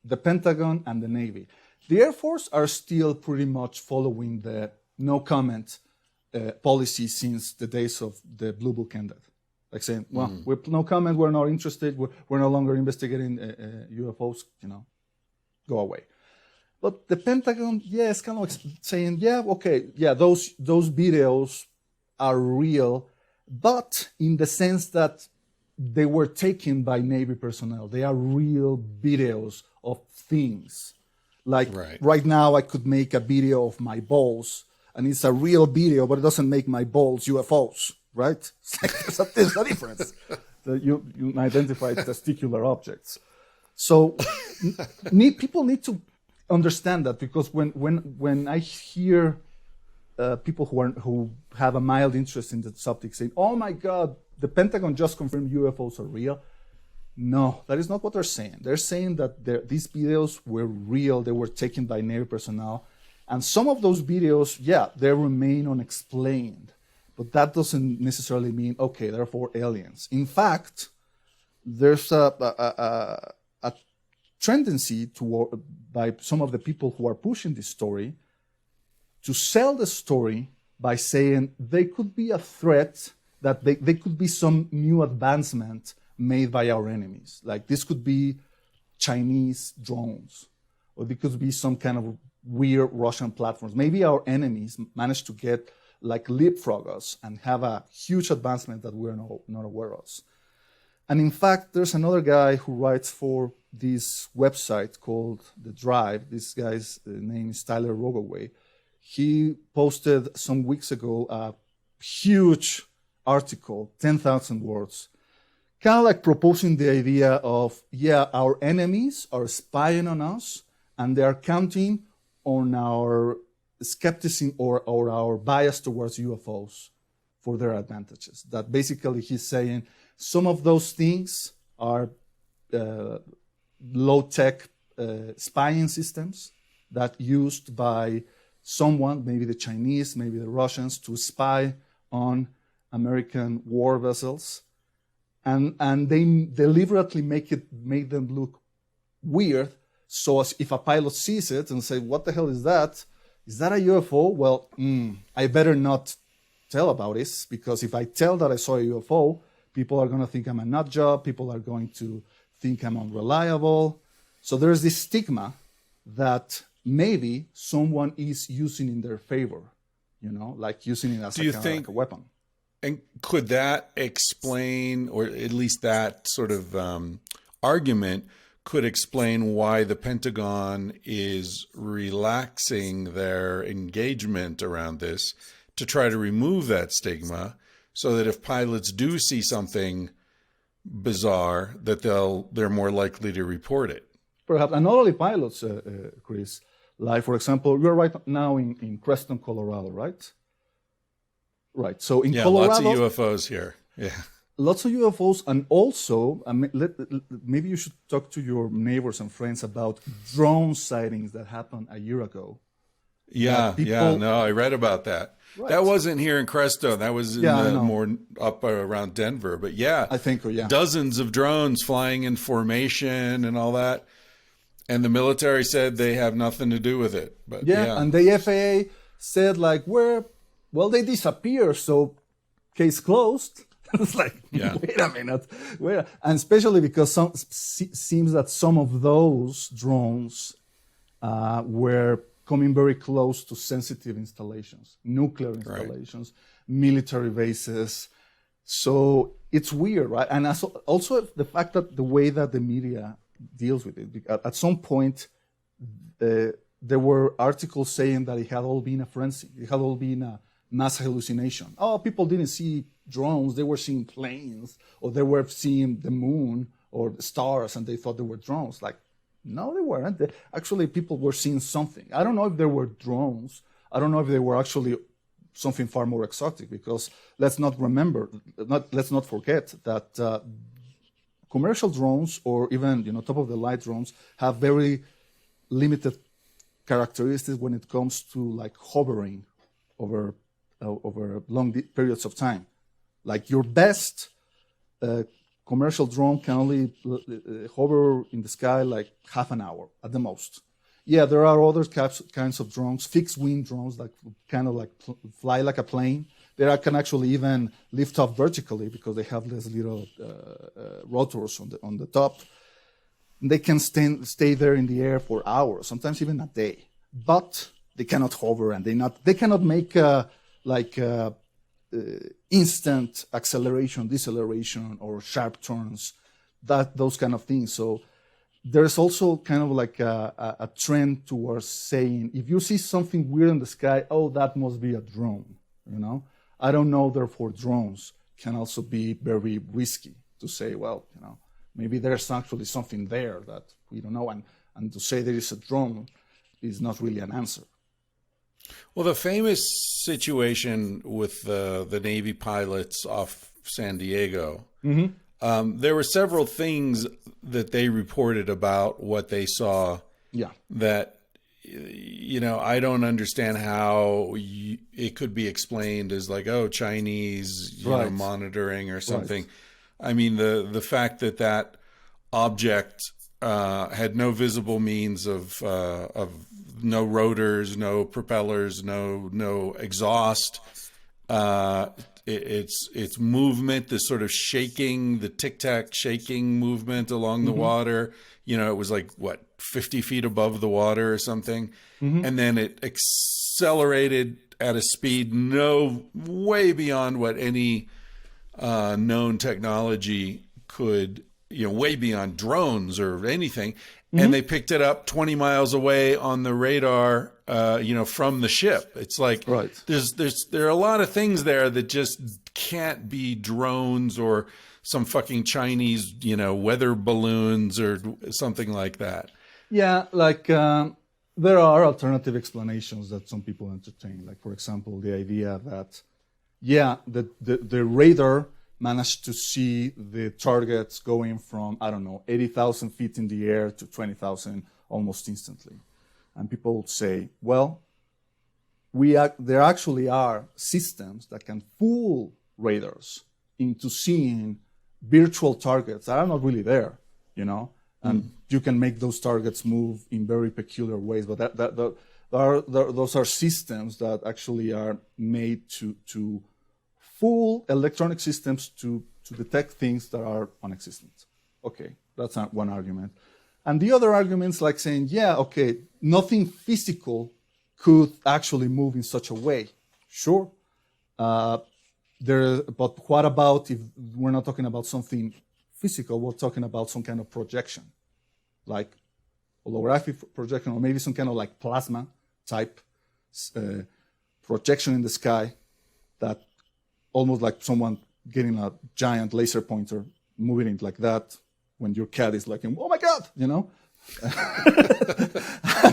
B: the Pentagon and the Navy. The Air Force are still pretty much following the no comment policy since the days of the Blue Book ended. Like saying, well, with no comment, we're not interested, we're no longer investigating UFOs, go away. But the Pentagon, yeah, it's kind of like saying, yeah, okay, yeah, those videos are real, but in the sense that they were taken by Navy personnel. They are real videos of things. Like right now, I could make a video of my balls, and it's a real video, but it doesn't make my balls UFOs, right? There's a difference. You identify testicular objects. So people need to understand that, because when I hear people who have a mild interest in the subject saying, "Oh my God, the Pentagon just confirmed UFOs are real," no, that is not what they're saying. They're saying that these videos were real. They were taken by Navy personnel, and some of those videos, yeah, they remain unexplained. But that doesn't necessarily mean, okay, therefore aliens. In fact, there's a tendency by some of the people who are pushing this story to sell the story by saying they could be a threat, that they could be some new advancement made by our enemies. Like this could be Chinese drones, or there could be some kind of weird Russian platforms. Maybe our enemies managed to get like leapfrog us and have a huge advancement that we're not aware of. And in fact, there's another guy who writes for this website called The Drive. This guy's name is Tyler Rogoway. He posted some weeks ago a huge article, 10,000 words, kind of like proposing the idea of, yeah, our enemies are spying on us and they are counting on our skepticism or our bias towards UFOs for their advantages. That basically he's saying some of those things are low-tech spying systems that used by someone, maybe the Chinese, maybe the Russians, to spy on American war vessels. And they deliberately make them look weird. So as if a pilot sees it and say, what the hell is that? Is that a UFO? Well, I better not tell about this, because if I tell that I saw a UFO, people are going to think I'm a nut job. People are going to think I'm unreliable. So there's this stigma that maybe someone is using in their favor, like using it as like a weapon.
A: And could that explain, or at least that sort of argument could explain why the Pentagon is relaxing their engagement around this to try to remove that stigma, so that if pilots do see something bizarre, that they're more likely to report it?
B: Perhaps, and not only pilots, Chris. Like, for example, you're right now in Creston, Colorado, right? Right. So in Colorado,
A: lots of UFOs here. Yeah.
B: Lots of UFOs, and also maybe you should talk to your neighbors and friends about drone sightings that happened a year ago.
A: I read about that. Right. That wasn't here in Crestone. That was more up around Denver. But
B: I think so,
A: dozens of drones flying in formation and all that. And the military said they have nothing to do with it. But
B: and the FAA said well, they disappear, so case closed. It's like, wait a minute. And especially because seems that some of those drones were coming very close to sensitive installations, nuclear installations, military bases. So it's weird, right? And also the fact that the way that the media deals with it. At some point, there were articles saying that it had all been a frenzy. It had all been a mass hallucination. Oh, people didn't see drones. They were seeing planes, or they were seeing the moon or the stars, and they thought they were drones. Like, no, they weren't. Actually, people were seeing something. I don't know if they were drones. I don't know if they were actually something far more exotic, because let's not forget that commercial drones, or even top-of-the-line drones, have very limited characteristics when it comes to like hovering over long periods of time. Like your best commercial drone can only hover in the sky like half an hour at the most. Yeah, there are other kinds of drones, fixed-wing drones that kind of like fly like a plane. They can actually even lift off vertically because they have these little rotors on the top. They can stay there in the air for hours, sometimes even a day. But they cannot hover, and they cannot make instant acceleration, deceleration, or sharp turns, those kind of things. So there's also kind of like a trend towards saying, if you see something weird in the sky, oh, that must be a drone. I don't know. Therefore, drones can also be very risky to say, well, maybe there's actually something there that we don't know, and to say there is a drone is not really an answer.
A: Well, the famous situation with the Navy pilots off San Diego, there were several things that they reported about what they saw that, I don't understand how it could be explained as like, oh, Chinese monitoring or something. Right. I mean, the fact that object had no visible means of no rotors, no propellers, no exhaust, its movement, this sort of shaking, the tic-tac shaking movement along the water. You know, it was like, what, 50 feet above the water or something. And then it accelerated at a speed way beyond what any known technology could, you know, way beyond drones or anything. And they picked it up 20 miles away on the radar, you know, from the ship. It's like,
B: Right.
A: there are a lot of things there that just can't be drones or some fucking Chinese, you know, weather balloons or something like that.
B: Yeah, like there are alternative explanations that some people entertain. Like, for example, the idea that, yeah, the radar managed to see the targets going from, I don't know, 80,000 feet in the air to 20,000 almost instantly. And people say, well, there actually are systems that can fool radars into seeing virtual targets that are not really there, you know? And you can make those targets move in very peculiar ways. But those are systems that actually are made to fool electronic systems to detect things that are non-existent. Okay, that's one argument. And the other argument's like saying, yeah, okay, nothing physical could actually move in such a way. Sure. But what about if we're not talking about something physical, we're talking about some kind of projection, like holographic projection, or maybe some kind of like plasma type projection in the sky that almost like someone getting a giant laser pointer, moving it like that when your cat is like, oh my God, you know?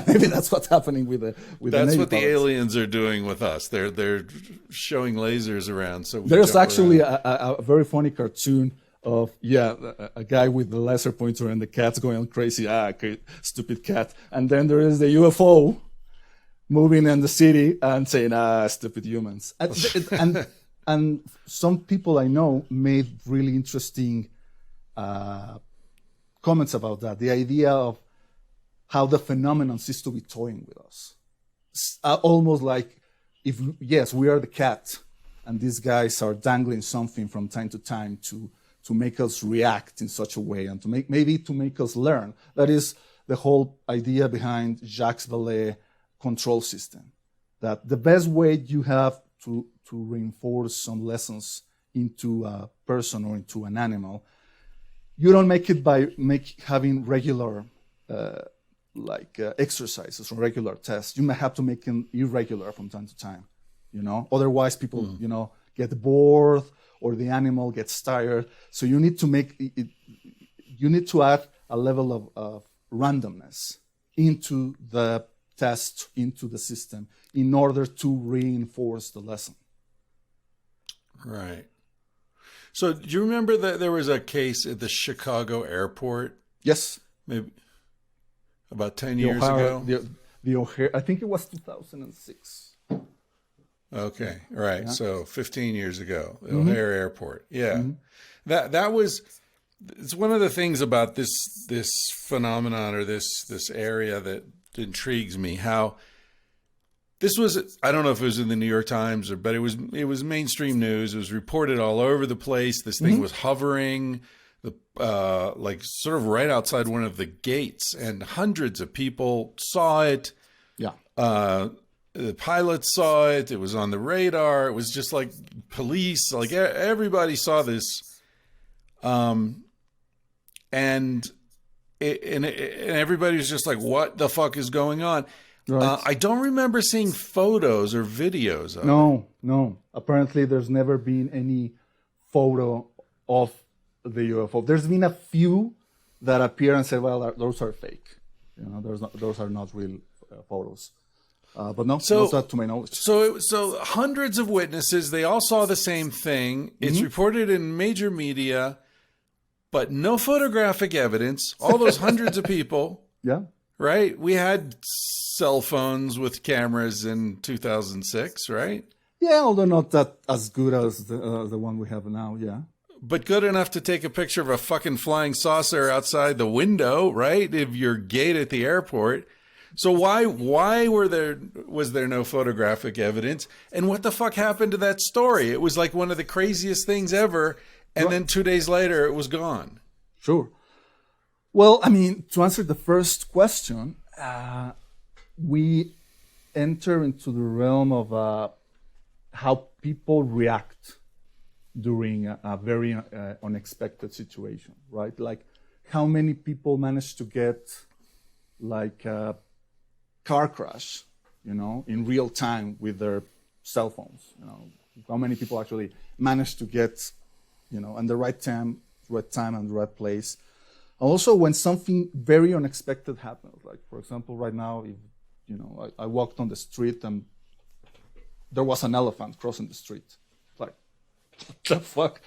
B: Maybe that's what's happening with the
A: That's
B: Navy
A: what the
B: pilots.
A: aliens are doing with us. They're showing lasers around. So
B: There's actually a very funny cartoon of, a guy with the laser pointer and the cat's going crazy. Stupid cat. And then there is the UFO moving in the city and saying, stupid humans. And some people I know made really interesting comments about that. The idea of how the phenomenon seems to be toying with us. Almost like, we are the cat, and these guys are dangling something from time to time to make us react in such a way, and to make us learn. That is the whole idea behind Jacques Vallée's control system. That the best way you have to reinforce some lessons into a person or into an animal, you don't make it by having regular exercises or regular tests. You may have to make them irregular from time to time, you know. Otherwise, people, you know, get bored or the animal gets tired. So you need to make it. You need to add a level of randomness into the test, into the system, in order to reinforce the lesson.
A: Right. So do you remember that there was a case at the Chicago airport?
B: Yes.
A: Maybe about 10 years ago?
B: The O'Hare, I think it was 2006.
A: Okay. Right. Yeah. So 15 years ago, the O'Hare airport. Yeah. That was, it's one of the things about this phenomenon or this area that intrigues me, how this was, I don't know if it was in the New York Times but it was mainstream news. It was reported all over the place. This thing was hovering, like sort of right outside one of the gates, and hundreds of people saw it.
B: Yeah.
A: The pilots saw it. It was on the radar. It was just like police, like everybody saw this. And everybody was just like, what the fuck is going on? Right. I don't remember seeing photos or videos of it.
B: No. Apparently, there's never been any photo of the UFO. There's been a few that appear and say, well, those are fake. You know, those are not real photos. But no, not to my knowledge.
A: So hundreds of witnesses, they all saw the same thing. It's reported in major media, but no photographic evidence. All those hundreds of people.
B: Yeah.
A: Right? We had cell phones with cameras in 2006, right?
B: Yeah, although not that as good as the one we have now, yeah.
A: But good enough to take a picture of a fucking flying saucer outside the window, right? Of your gate at the airport. So why was there no photographic evidence? And what the fuck happened to that story? It was like one of the craziest things ever, and then 2 days later it was gone.
B: Sure. Well, I mean, to answer the first question, we enter into the realm of how people react during a very unexpected situation, right? Like how many people manage to get like a car crash, in real time with their cell phones, how many people actually manage to get, in the right time and the right place. Also, when something very unexpected happens, like for example, right now, if, I walked on the street and there was an elephant crossing the street. Like, what the fuck?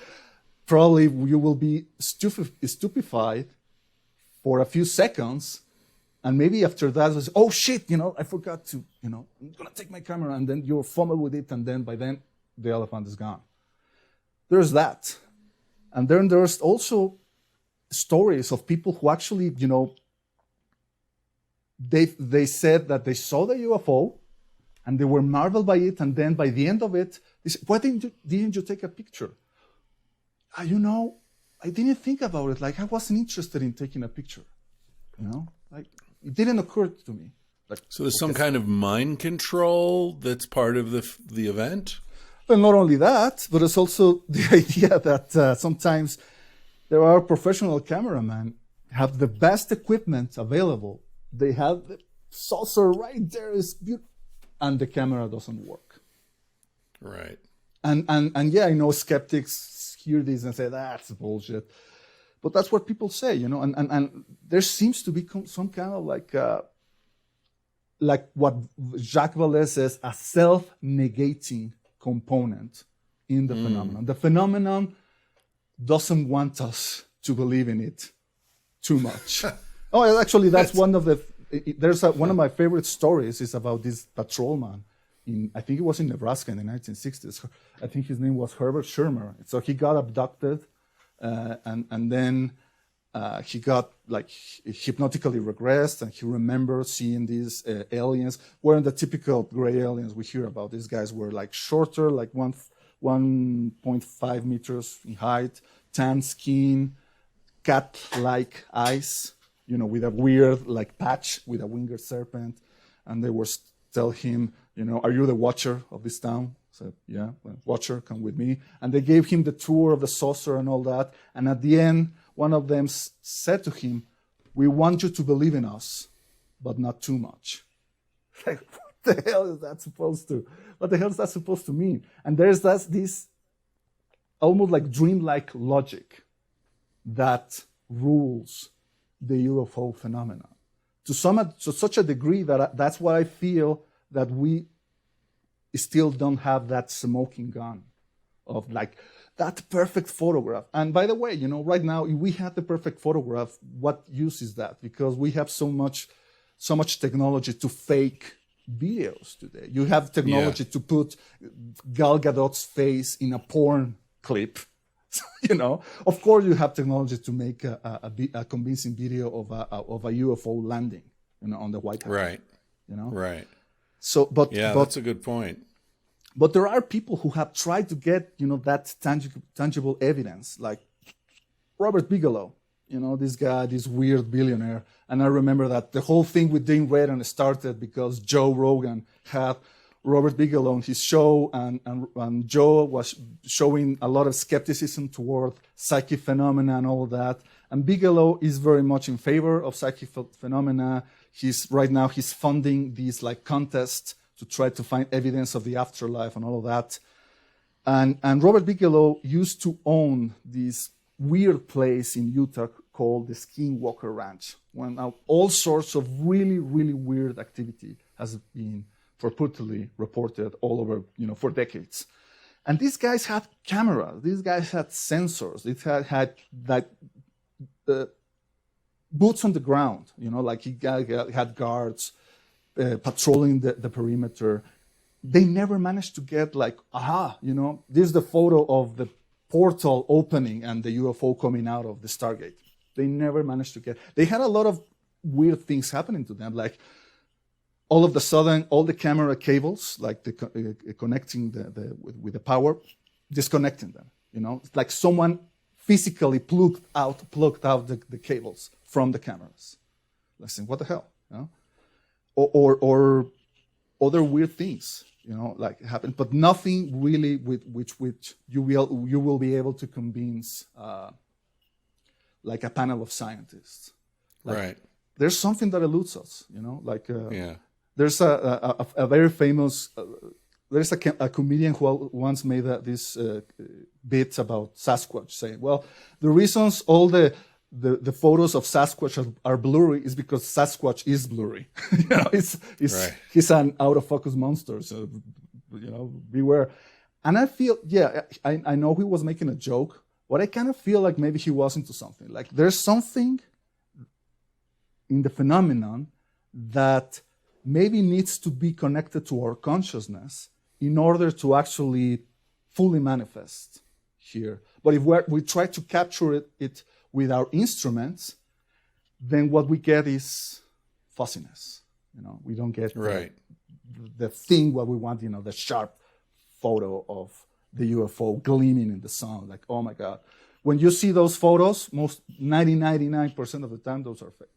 B: Probably you will be stupefied for a few seconds. And maybe after that, it was, oh shit, I forgot to, I'm going to take my camera. And then you're fumble with it. And then by then, the elephant is gone. There's that. And then there's also stories of people who actually, they said that they saw the UFO and they were marveled by it. And then by the end of it, they said, why didn't you take a picture? I didn't think about it. Like, I wasn't interested in taking a picture, like it didn't occur to me. Like,
A: so there's some kind of mind control that's part of the event?
B: Well, not only that, but it's also the idea that sometimes there are professional cameramen have the best equipment available. They have the saucer right there, is beautiful, and the camera doesn't work.
A: Right.
B: And yeah, I know skeptics hear this and say that's bullshit, but that's what people say, And there seems to be some kind of like what Jacques Vallée says, a self-negating component in the phenomenon. The phenomenon doesn't want us to believe in it too much. Oh, actually, that's one of the. One of my favorite stories is about this patrolman. I think it was in Nebraska in the 1960s. I think his name was Herbert Schirmer. So he got abducted, and then he got like hypnotically regressed, and he remembered seeing these aliens. Weren't the typical gray aliens we hear about. These guys were like shorter, like 1.5 meters in height, tan skin, cat-like eyes, with a weird like patch with a winged serpent. And they were tell him, are you the watcher of this town? Said, yeah, well, watcher, come with me. And they gave him the tour of the saucer and all that. And at the end, one of them said to him, we want you to believe in us, but not too much. Like, what the hell is that supposed to? What the hell is that supposed to mean? And there's this almost like dreamlike logic that rules the UFO phenomenon to such a degree that that's why I feel that we still don't have that smoking gun of like that perfect photograph. And by the way, right now, if we had the perfect photograph, what use is that? Because we have so much technology to fake videos today. You have technology to put Gal Gadot's face in a porn clip. Of course, you have technology to make a convincing video of a UFO landing, on the White House.
A: Right.
B: Right. So, but
A: that's a good point.
B: But there are people who have tried to get, that tangible evidence, like Robert Bigelow, this guy, this weird billionaire. And I remember that the whole thing with Dean Radin started because Joe Rogan had Robert Bigelow on his show, and Joe was showing a lot of skepticism toward psychic phenomena and all that. And Bigelow is very much in favor of psychic phenomena. Right now he's funding these like contests to try to find evidence of the afterlife and all of that. And Robert Bigelow used to own this weird place in Utah called the Skinwalker Ranch, when all sorts of really, really weird activity has been purportedly reported all over, for decades. And these guys had cameras. These guys had sensors. It had like boots on the ground, like he had guards patrolling the perimeter. They never managed to get like, this is the photo of the portal opening and the UFO coming out of the Stargate. They never managed to get. They had a lot of weird things happening to them, like all of a sudden, all the camera cables, like connecting with the power, disconnecting them. It's like someone physically plugged out the cables from the cameras. Listen, what the hell? Or other weird things, like happen, but nothing really with which you will be able to convince like a panel of scientists. Like,
A: right.
B: There's something that eludes us,
A: Yeah.
B: There's a very famous, there's a comedian who once made this bit about Sasquatch, saying, well, the reasons all the photos of Sasquatch are blurry is because Sasquatch is blurry.
A: Right.
B: He's an out of focus monster, so beware. And I feel, I know he was making a joke, but I kind of feel like maybe he was into something. Like there's something in the phenomenon that maybe needs to be connected to our consciousness in order to actually fully manifest here. But if we try to capture it with our instruments, then what we get is fuzziness. We don't get the thing what we want, the sharp photo of the UFO gleaming in the sun. Like, oh my God. When you see those photos, 99% of the time, those are fake.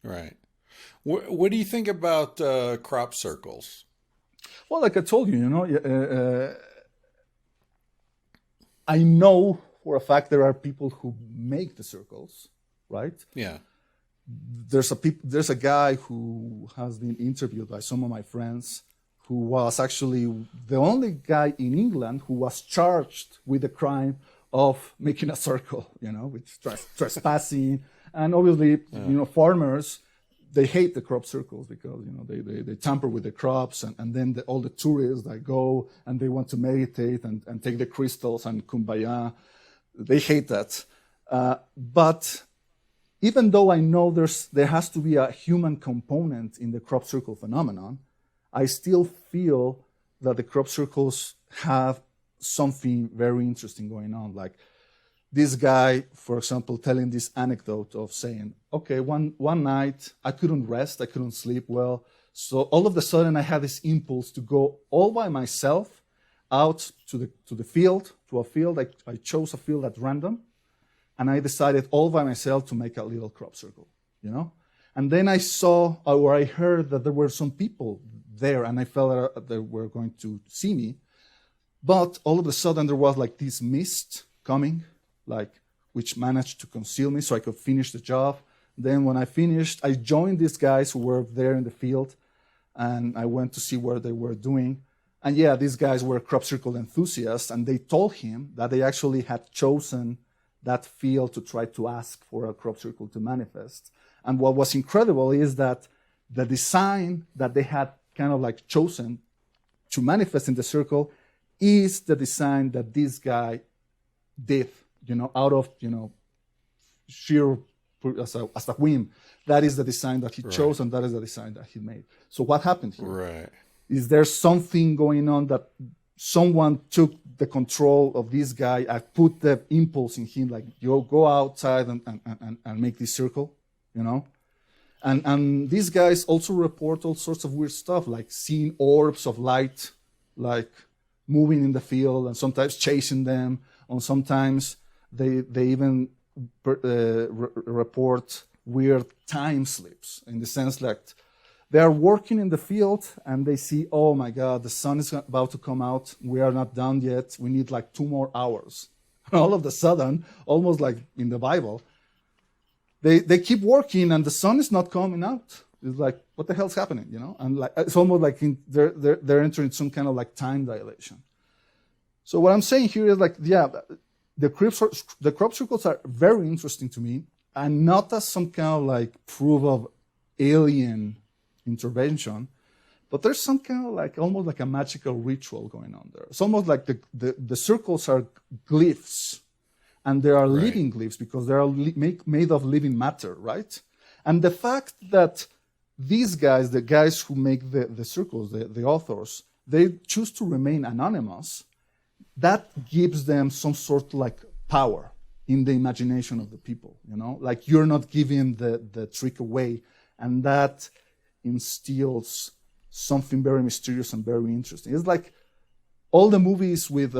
A: Right. What do you think about crop circles?
B: Well, like I told you, I know for a fact there are people who make the circles, right?
A: Yeah.
B: There's a guy who has been interviewed by some of my friends who was actually the only guy in England who was charged with the crime of making a circle, with trespassing. And obviously, farmers, they hate the crop circles because, they tamper with the crops and then all the tourists that go and they want to meditate and take the crystals and kumbaya. They hate that. But even though I know there has to be a human component in the crop circle phenomenon, I still feel that the crop circles have something very interesting going on. Like this guy, for example, telling this anecdote of saying, okay, one night I couldn't rest, I couldn't sleep well. So all of a sudden I had this impulse to go all by myself out to the field, to a field. I chose a field at random, and I decided all by myself to make a little crop circle, And then I saw, or I heard that there were some people there, and I felt that they were going to see me. But all of a sudden there was like this mist coming, which managed to conceal me so I could finish the job. Then when I finished, I joined these guys who were there in the field, and I went to see what they were doing. And yeah, these guys were crop circle enthusiasts, and they told him that they actually had chosen that field to try to ask for a crop circle to manifest. And what was incredible is that the design that they had kind of like chosen to manifest in the circle is the design that this guy did, out of, sheer, as a whim. That is the design that he chose, and that is the design that he made. So what happened here?
A: Right.
B: Is there something going on that someone took the control of this guy and put the impulse in him, like, you go outside and make this circle, And these guys also report all sorts of weird stuff, like seeing orbs of light, like moving in the field, and sometimes chasing them, or sometimes they even report weird time slips, in the sense that they are working in the field and they see, oh my God, the sun is about to come out. We are not done yet. We need like 2 more hours. All of a sudden, almost like in the Bible, they keep working and the sun is not coming out. It's like, what the hell's happening, And like, it's almost like they're entering some kind of like time dilation. So what I'm saying here is like, yeah, the crop circles are very interesting to me, and not as some kind of like proof of alien intervention, but there's some kind of like almost like a magical ritual going on there. It's almost like the circles are glyphs, and they are living glyphs because they are made of living matter, right? And the fact that these guys, the guys who make the circles, the authors, they choose to remain anonymous, that gives them some sort of like power in the imagination of the people, Like you're not giving the trick away, and that instills something very mysterious and very interesting. It's like all the movies with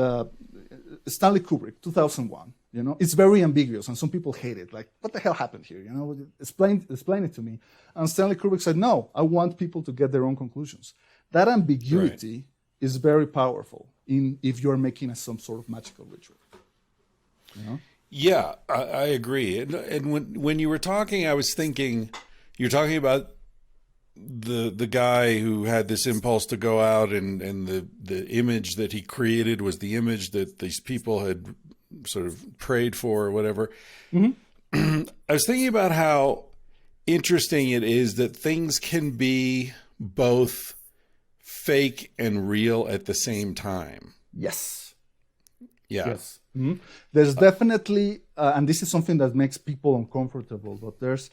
B: Stanley Kubrick, 2001. It's very ambiguous, and some people hate it. Like, what the hell happened here? Explain it to me. And Stanley Kubrick said, no, I want people to get their own conclusions. That ambiguity is very powerful if you're making some sort of magical ritual.
A: Yeah, I agree. And when you were talking, I was thinking, you're talking about the guy who had this impulse to go out, and the image that he created was the image that these people had sort of prayed for or whatever. Mm-hmm. I was thinking about how interesting it is that things can be both fake and real at the same time.
B: Yes.
A: Yeah.
B: Yes. Mm-hmm. There's definitely, and this is something that makes people uncomfortable, but there's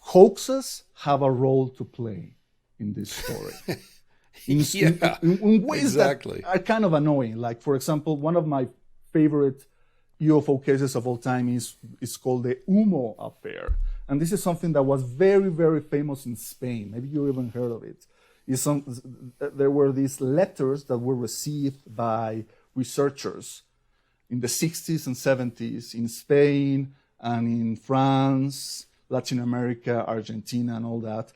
B: hoaxes have a role to play in this story. In ways that are kind of annoying. Like, for example, one of my favorite UFO cases of all time is called the Humo affair. And this is something that was very, very famous in Spain. Maybe you even heard of it. There were these letters that were received by researchers in the 60s and 70s in Spain and in France, Latin America, Argentina, and all that.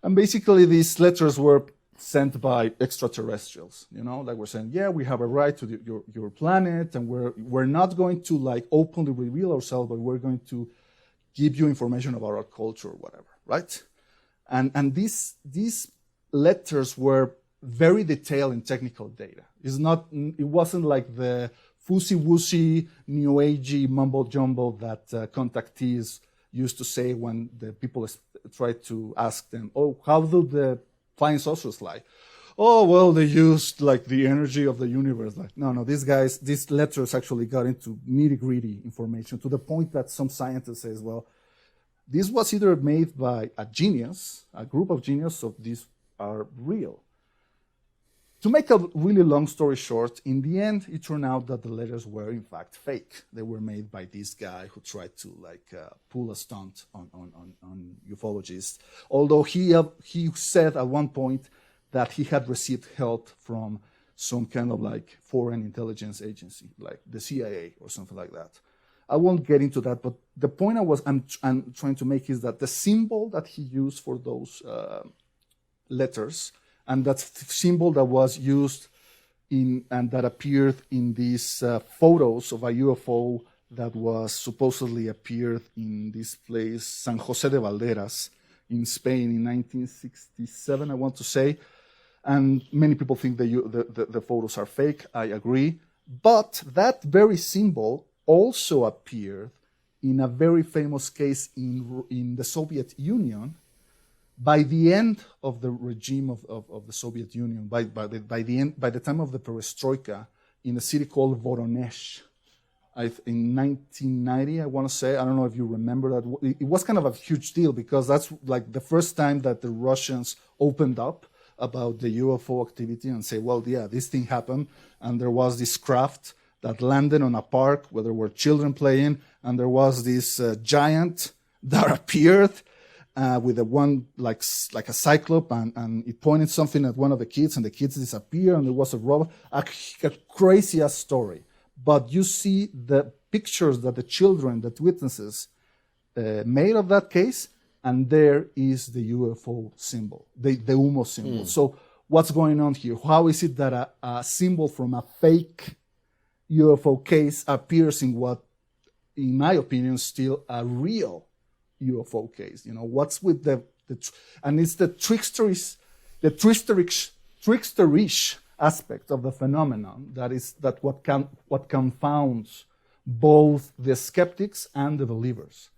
B: And basically, these letters were sent by extraterrestrials, like we're saying, yeah, we have a right to your planet, and we're not going to like openly reveal ourselves, but we're going to give you information about our culture or whatever, right? And these letters were very detailed in technical data. It wasn't like the foosy-woosy, new agey mumbo jumbo that contactees used to say when the people tried to ask them, oh, how do the flying saucers fly? Oh, well, they used like the energy of the universe. Like, no, these letters actually got into nitty-gritty information to the point that some scientist says, well, this was either made by a genius, a group of geniuses, so these are real. To make a really long story short, in the end, it turned out that the letters were in fact fake. They were made by this guy who tried to pull a stunt on ufologists. Although he said at one point that he had received help from some kind of like foreign intelligence agency, like the CIA or something like that. I won't get into that, but the point I'm trying to make is that the symbol that he used for those letters, and that symbol that was used and that appeared in these photos of a UFO that was supposedly appeared in this place, San Jose de Valderas, in Spain in 1967, I want to say. And many people think the photos are fake. I agree. But that very symbol also appeared in a very famous case in the Soviet Union by the end of the regime of the Soviet Union, by the time of the perestroika, in a city called Voronezh, in 1990, I want to say. I don't know if you remember that. It was kind of a huge deal because that's like the first time that the Russians opened up about the UFO activity and say, well, yeah, this thing happened, and there was this craft that landed on a park where there were children playing, and there was this giant that appeared with a one like a cyclope, and it pointed something at one of the kids, and the kids disappeared, and there was a robot. A crazy-ass story. But you see the pictures that the children, that witnesses, made of that case, and there is the UFO symbol, the Humo symbol. So what's going on here? How is it that a symbol from a fake UFO case appears in what, in my opinion, is still a real UFO case? What's with and it's the tricksterish aspect of the phenomenon that what confounds both the skeptics and the believers.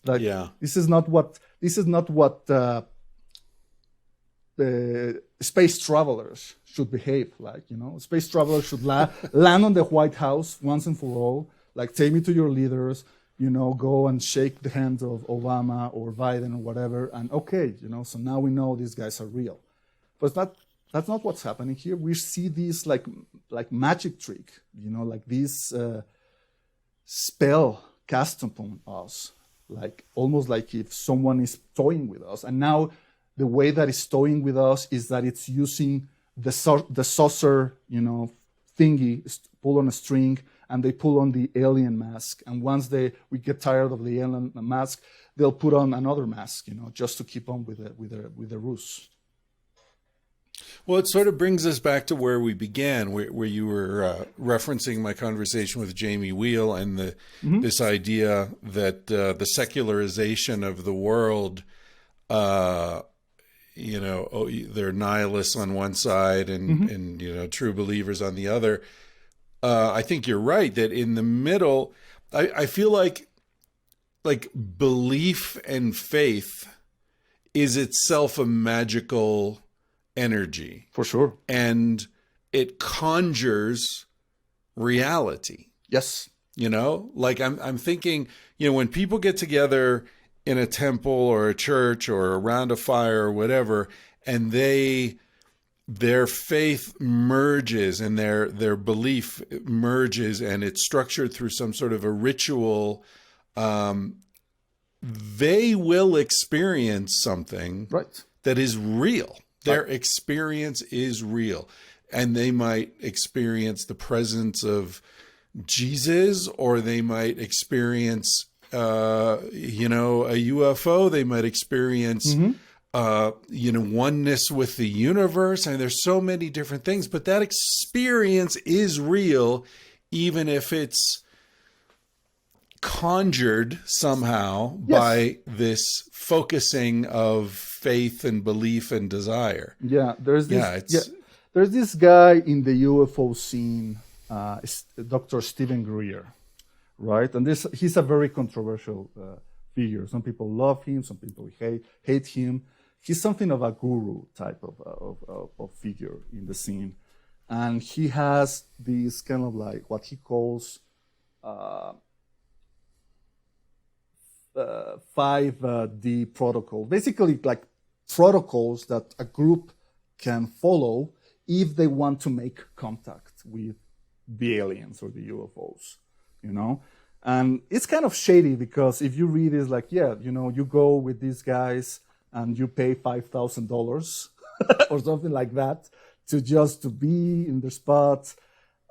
B: This is not what space travelers should behave like. Space travelers should land on the White House once and for all. Like, take me to your leaders. Go and shake the hands of Obama or Biden or whatever, and okay, so now we know these guys are real. But that's not what's happening here. We see these like magic trick, like this spell cast upon us like almost like if someone is toying with us. And now the way that it's toying with us is that it's using the saucer, thingy, pull on a string, and they pull on the alien mask. And once we get tired of the alien mask, they'll put on another mask, just to keep on with the ruse.
A: Well, it sort of brings us back to where we began, where you were referencing my conversation with Jamie Wheel and this idea that the secularization of the world, they're nihilists on one side and true believers on the other. I think you're right that in the middle, I feel like belief and faith is itself a magical energy.
B: For sure.
A: And it conjures reality.
B: Yes.
A: I'm thinking, when people get together in a temple or a church or around a fire or whatever, and their faith merges and their belief merges, and it's structured through some sort of a ritual, they will experience something that is real. Their experience is real. And they might experience the presence of Jesus, or they might experience, a UFO. They might experience, oneness with the universe. And there's so many different things, but that experience is real, even if it's conjured somehow by this focusing of faith and belief and desire.
B: Yeah, there's this guy in the UFO scene, Dr. Stephen Greer, right? And he's a very controversial figure. Some people love him, some people hate him. He's something of a guru type of figure in the scene, and he has these kind of like what he calls 5D protocol, basically like protocols that a group can follow if they want to make contact with the aliens or the UFOs, and it's kind of shady, because if you read it, it's like, you go with these guys and you pay $5,000 or something like that to be in the spot,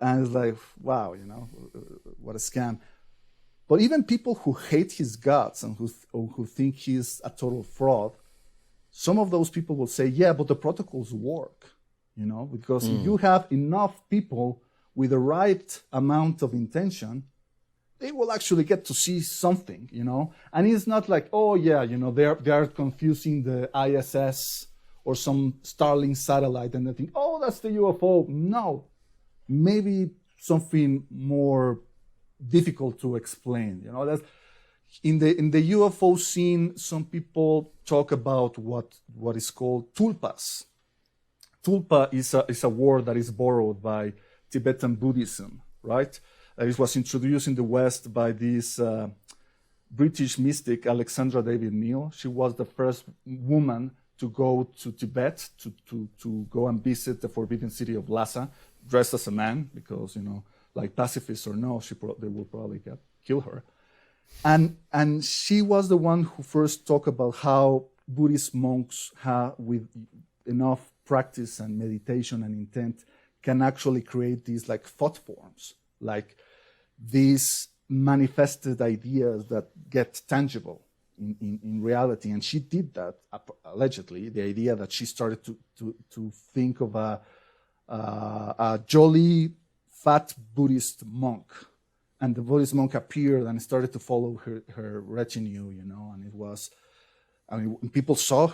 B: and it's like, wow, what a scam. But even people who hate his guts and who think he's a total fraud, some of those people will say, yeah, but the protocols work, because if you have enough people with the right amount of intention, they will actually get to see something, And it's not like, oh, yeah, they are confusing the ISS or some Starlink satellite and they think, oh, that's the UFO. No, maybe something more difficult to explain. That's in the UFO scene. Some people talk about what is called tulpas. Tulpa is a word that is borrowed by Tibetan Buddhism, right? It was introduced in the West by this British mystic Alexandra David Neal. She was the first woman to go to Tibet to go and visit the forbidden city of Lhasa, dressed as a man, because like pacifist or no, they will probably kill her. And she was the one who first talked about how Buddhist monks with enough practice and meditation and intent can actually create these like thought forms, like these manifested ideas that get tangible in reality. And she did that, allegedly, the idea that she started to think of a jolly fat Buddhist monk, and the Buddhist monk appeared and started to follow her retinue, and it was, people saw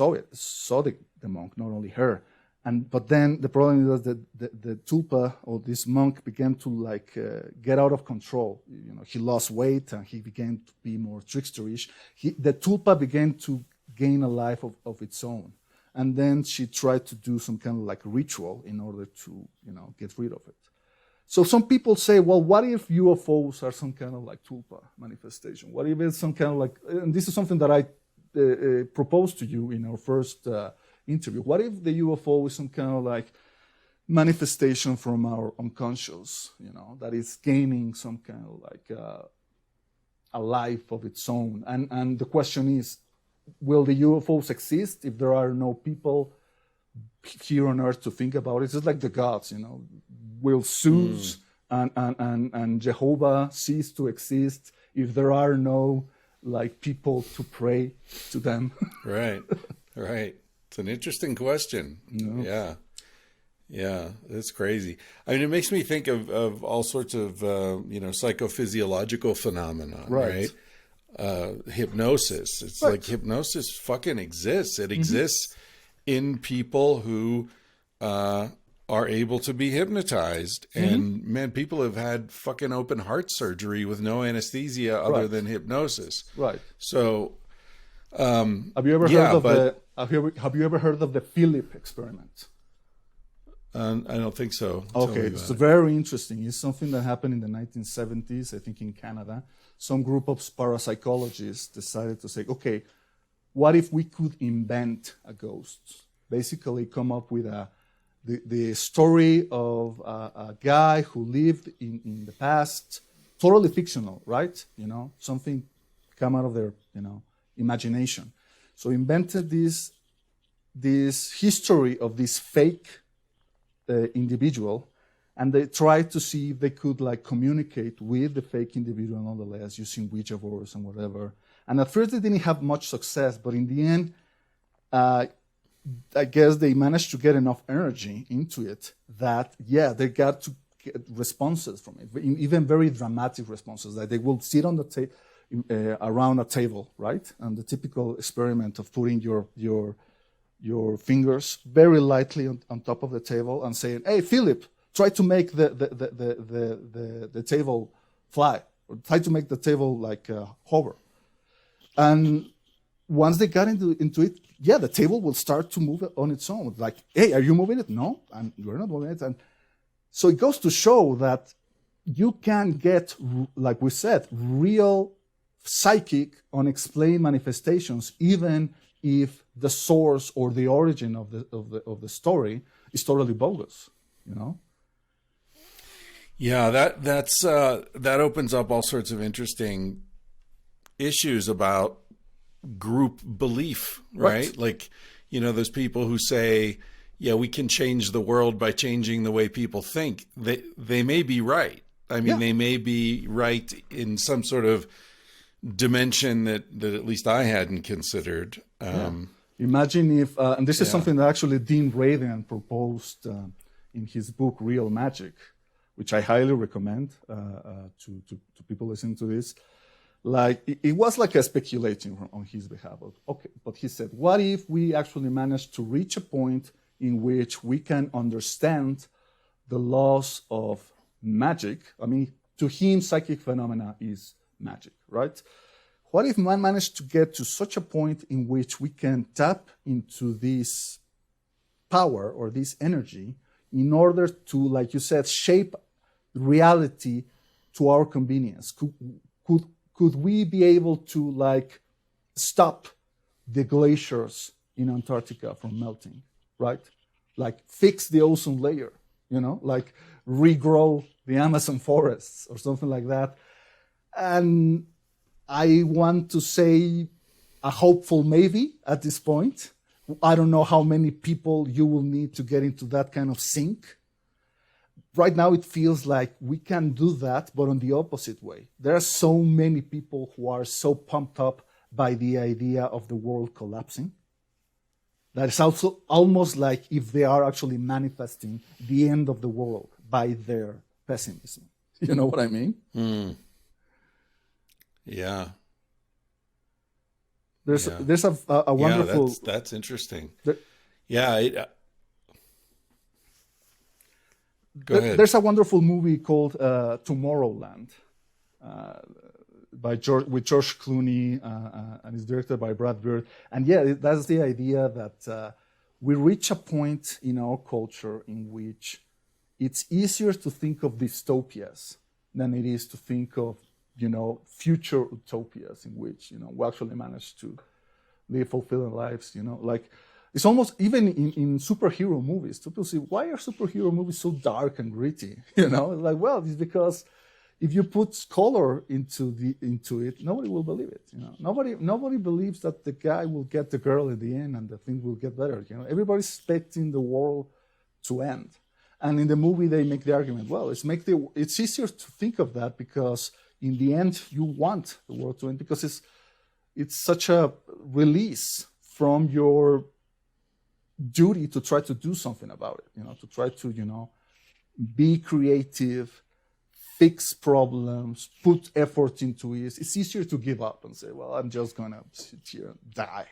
B: the monk, not only her, but then the problem was that the tulpa, or this monk, began to get out of control. He lost weight and he began to be more tricksterish. The tulpa began to gain a life of its own, and then she tried to do some kind of ritual in order to get rid of it. So some people say, well, what if UFOs are some kind of tulpa manifestation? What if it's some kind of and this is something that I proposed to you in our first interview. What if the UFO is some kind of manifestation from our unconscious, that is gaining some kind of a life of its own. And the question is, will the UFOs exist if there are no people here on Earth to think about it? It's just like the gods, Will Zeus and Jehovah cease to exist if there are no people to pray to them?
A: Right. It's an interesting question. Yeah, that's crazy. I mean, it makes me think of all sorts of psychophysiological phenomena, right? Hypnosis. It's like hypnosis fucking exists. It exists in people who are able to be hypnotized. And man, people have had fucking open heart surgery with no anesthesia other than hypnosis.
B: Right.
A: So,
B: have you ever heard of the Philip experiment?
A: I don't think so.
B: Okay, it's very interesting. It's something that happened in the 1970s, I think in Canada. Some group of parapsychologists decided to say, okay, what if we could invent a ghost? Basically come up with the story of a guy who lived in the past, totally fictional, right? Something come out of their, imagination. So invented this history of this fake individual, and they tried to see if they could communicate with the fake individual nonetheless using Ouija boards and whatever. And at first they didn't have much success, but in the end, I guess they managed to get enough energy into it that they got to get responses from it, even very dramatic responses. That they will sit on the around a table, right? And the typical experiment of putting your fingers very lightly on top of the table and saying, "Hey, Philip, try to make the table fly, or try to make the table hover." And once they got into it, the table will start to move on its own. Like, "Hey, are you moving it?" "No, and you're not moving it." And so it goes to show that you can get, like we said, real psychic, unexplained manifestations, even if the source or the origin of the story is totally bogus,
A: Yeah, that opens up all sorts of interesting issues about group belief, right? Like, those people who say, we can change the world by changing the way people think. They may be right. I mean, they may be right in some sort of dimension that at least I hadn't considered.
B: Imagine if, and this is something that actually Dean Radin proposed in his book Real Magic, which I highly recommend to people listening to this. It was like a speculating on his behalf. Okay, but he said, what if we actually manage to reach a point in which we can understand the laws of magic? I mean, to him, psychic phenomena is magic, right? What if man managed to get to such a point in which we can tap into this power or this energy in order to, like you said, shape reality to our convenience? Could we be able to stop the glaciers in Antarctica from melting, right? Fix the ozone layer, regrow the Amazon forests or something like that. And I want to say a hopeful maybe at this point. I don't know how many people you will need to get into that kind of sync. Right now, it feels like we can do that, but on the opposite way. There are so many people who are so pumped up by the idea of the world collapsing that it's also almost like if they are actually manifesting the end of the world by their pessimism. You know what I mean?
A: Yeah.
B: There's a wonderful...
A: Yeah, that's interesting.
B: Go
A: ahead.
B: There's a wonderful movie called Tomorrowland with George Clooney and it's directed by Brad Bird. And that's the idea that we reach a point in our culture in which it's easier to think of dystopias than it is to think of future utopias in which, we actually manage to live fulfilling lives, it's almost even in superhero movies. People say, why are superhero movies so dark and gritty? It's because, if you put color into it, nobody will believe it. Nobody believes that the guy will get the girl in the end and the thing will get better. Everybody's expecting the world to end. And in the movie, they make the argument, well, it's easier to think of that because in the end, you want the world to end because it's such a release from your duty to try to do something about it, to try to, be creative, fix problems, put effort into it. It's easier to give up and say, well, I'm just going to sit here and die,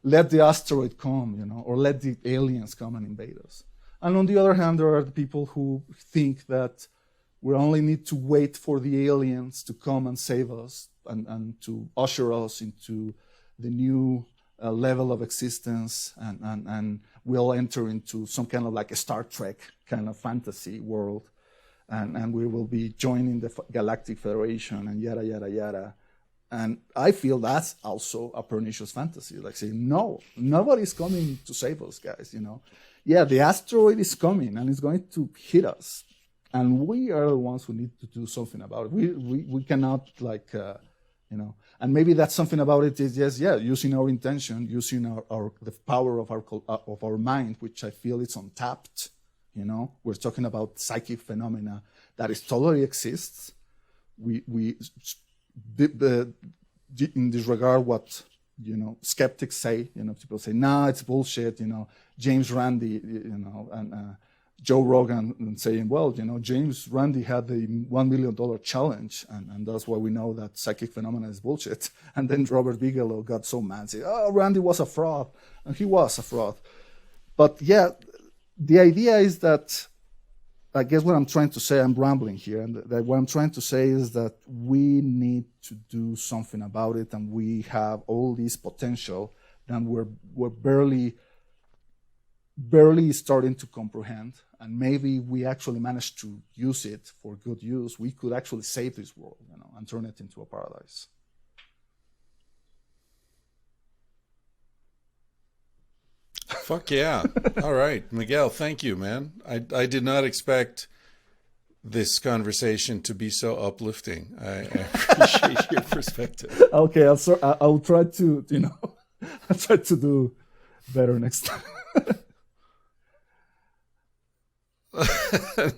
B: let the asteroid come, or let the aliens come and invade us. And on the other hand, there are the people who think that we only need to wait for the aliens to come and save us and to usher us into the new level of existence, and we'll enter into some kind of like a Star Trek kind of fantasy world, and we will be joining the Galactic Federation and yada, yada, yada. And I feel that's also a pernicious fantasy, like saying, no, nobody's coming to save us, guys, Yeah, the asteroid is coming and it's going to hit us. And we are the ones who need to do something about it. We cannot and maybe that's something about it is using our intention, using the power of our mind, which I feel is untapped. We're talking about psychic phenomena that is totally exists. We in this regard what skeptics say. People say, nah, it's bullshit. James Randi, and Joe Rogan saying, well, James Randi had the $1 million challenge, and that's why we know that psychic phenomena is bullshit. And then Robert Bigelow got so mad, saying, oh, Randy was a fraud, and he was a fraud. But yeah, the idea is that, I guess what I'm trying to say, I'm rambling here, and that what I'm trying to say is that we need to do something about it, and we have all this potential that we're barely starting to comprehend, and maybe we actually manage to use it for good use. We could actually save this world, and turn it into a paradise.
A: Fuck yeah. All right. Miguel, thank you, man. I did not expect this conversation to be so uplifting. I appreciate your perspective.
B: Okay, I'll try to, I'll try to do better next time.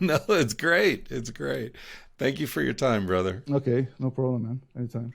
A: No, it's great. It's great. Thank you for your time, brother.
B: Okay, no problem, man. Anytime.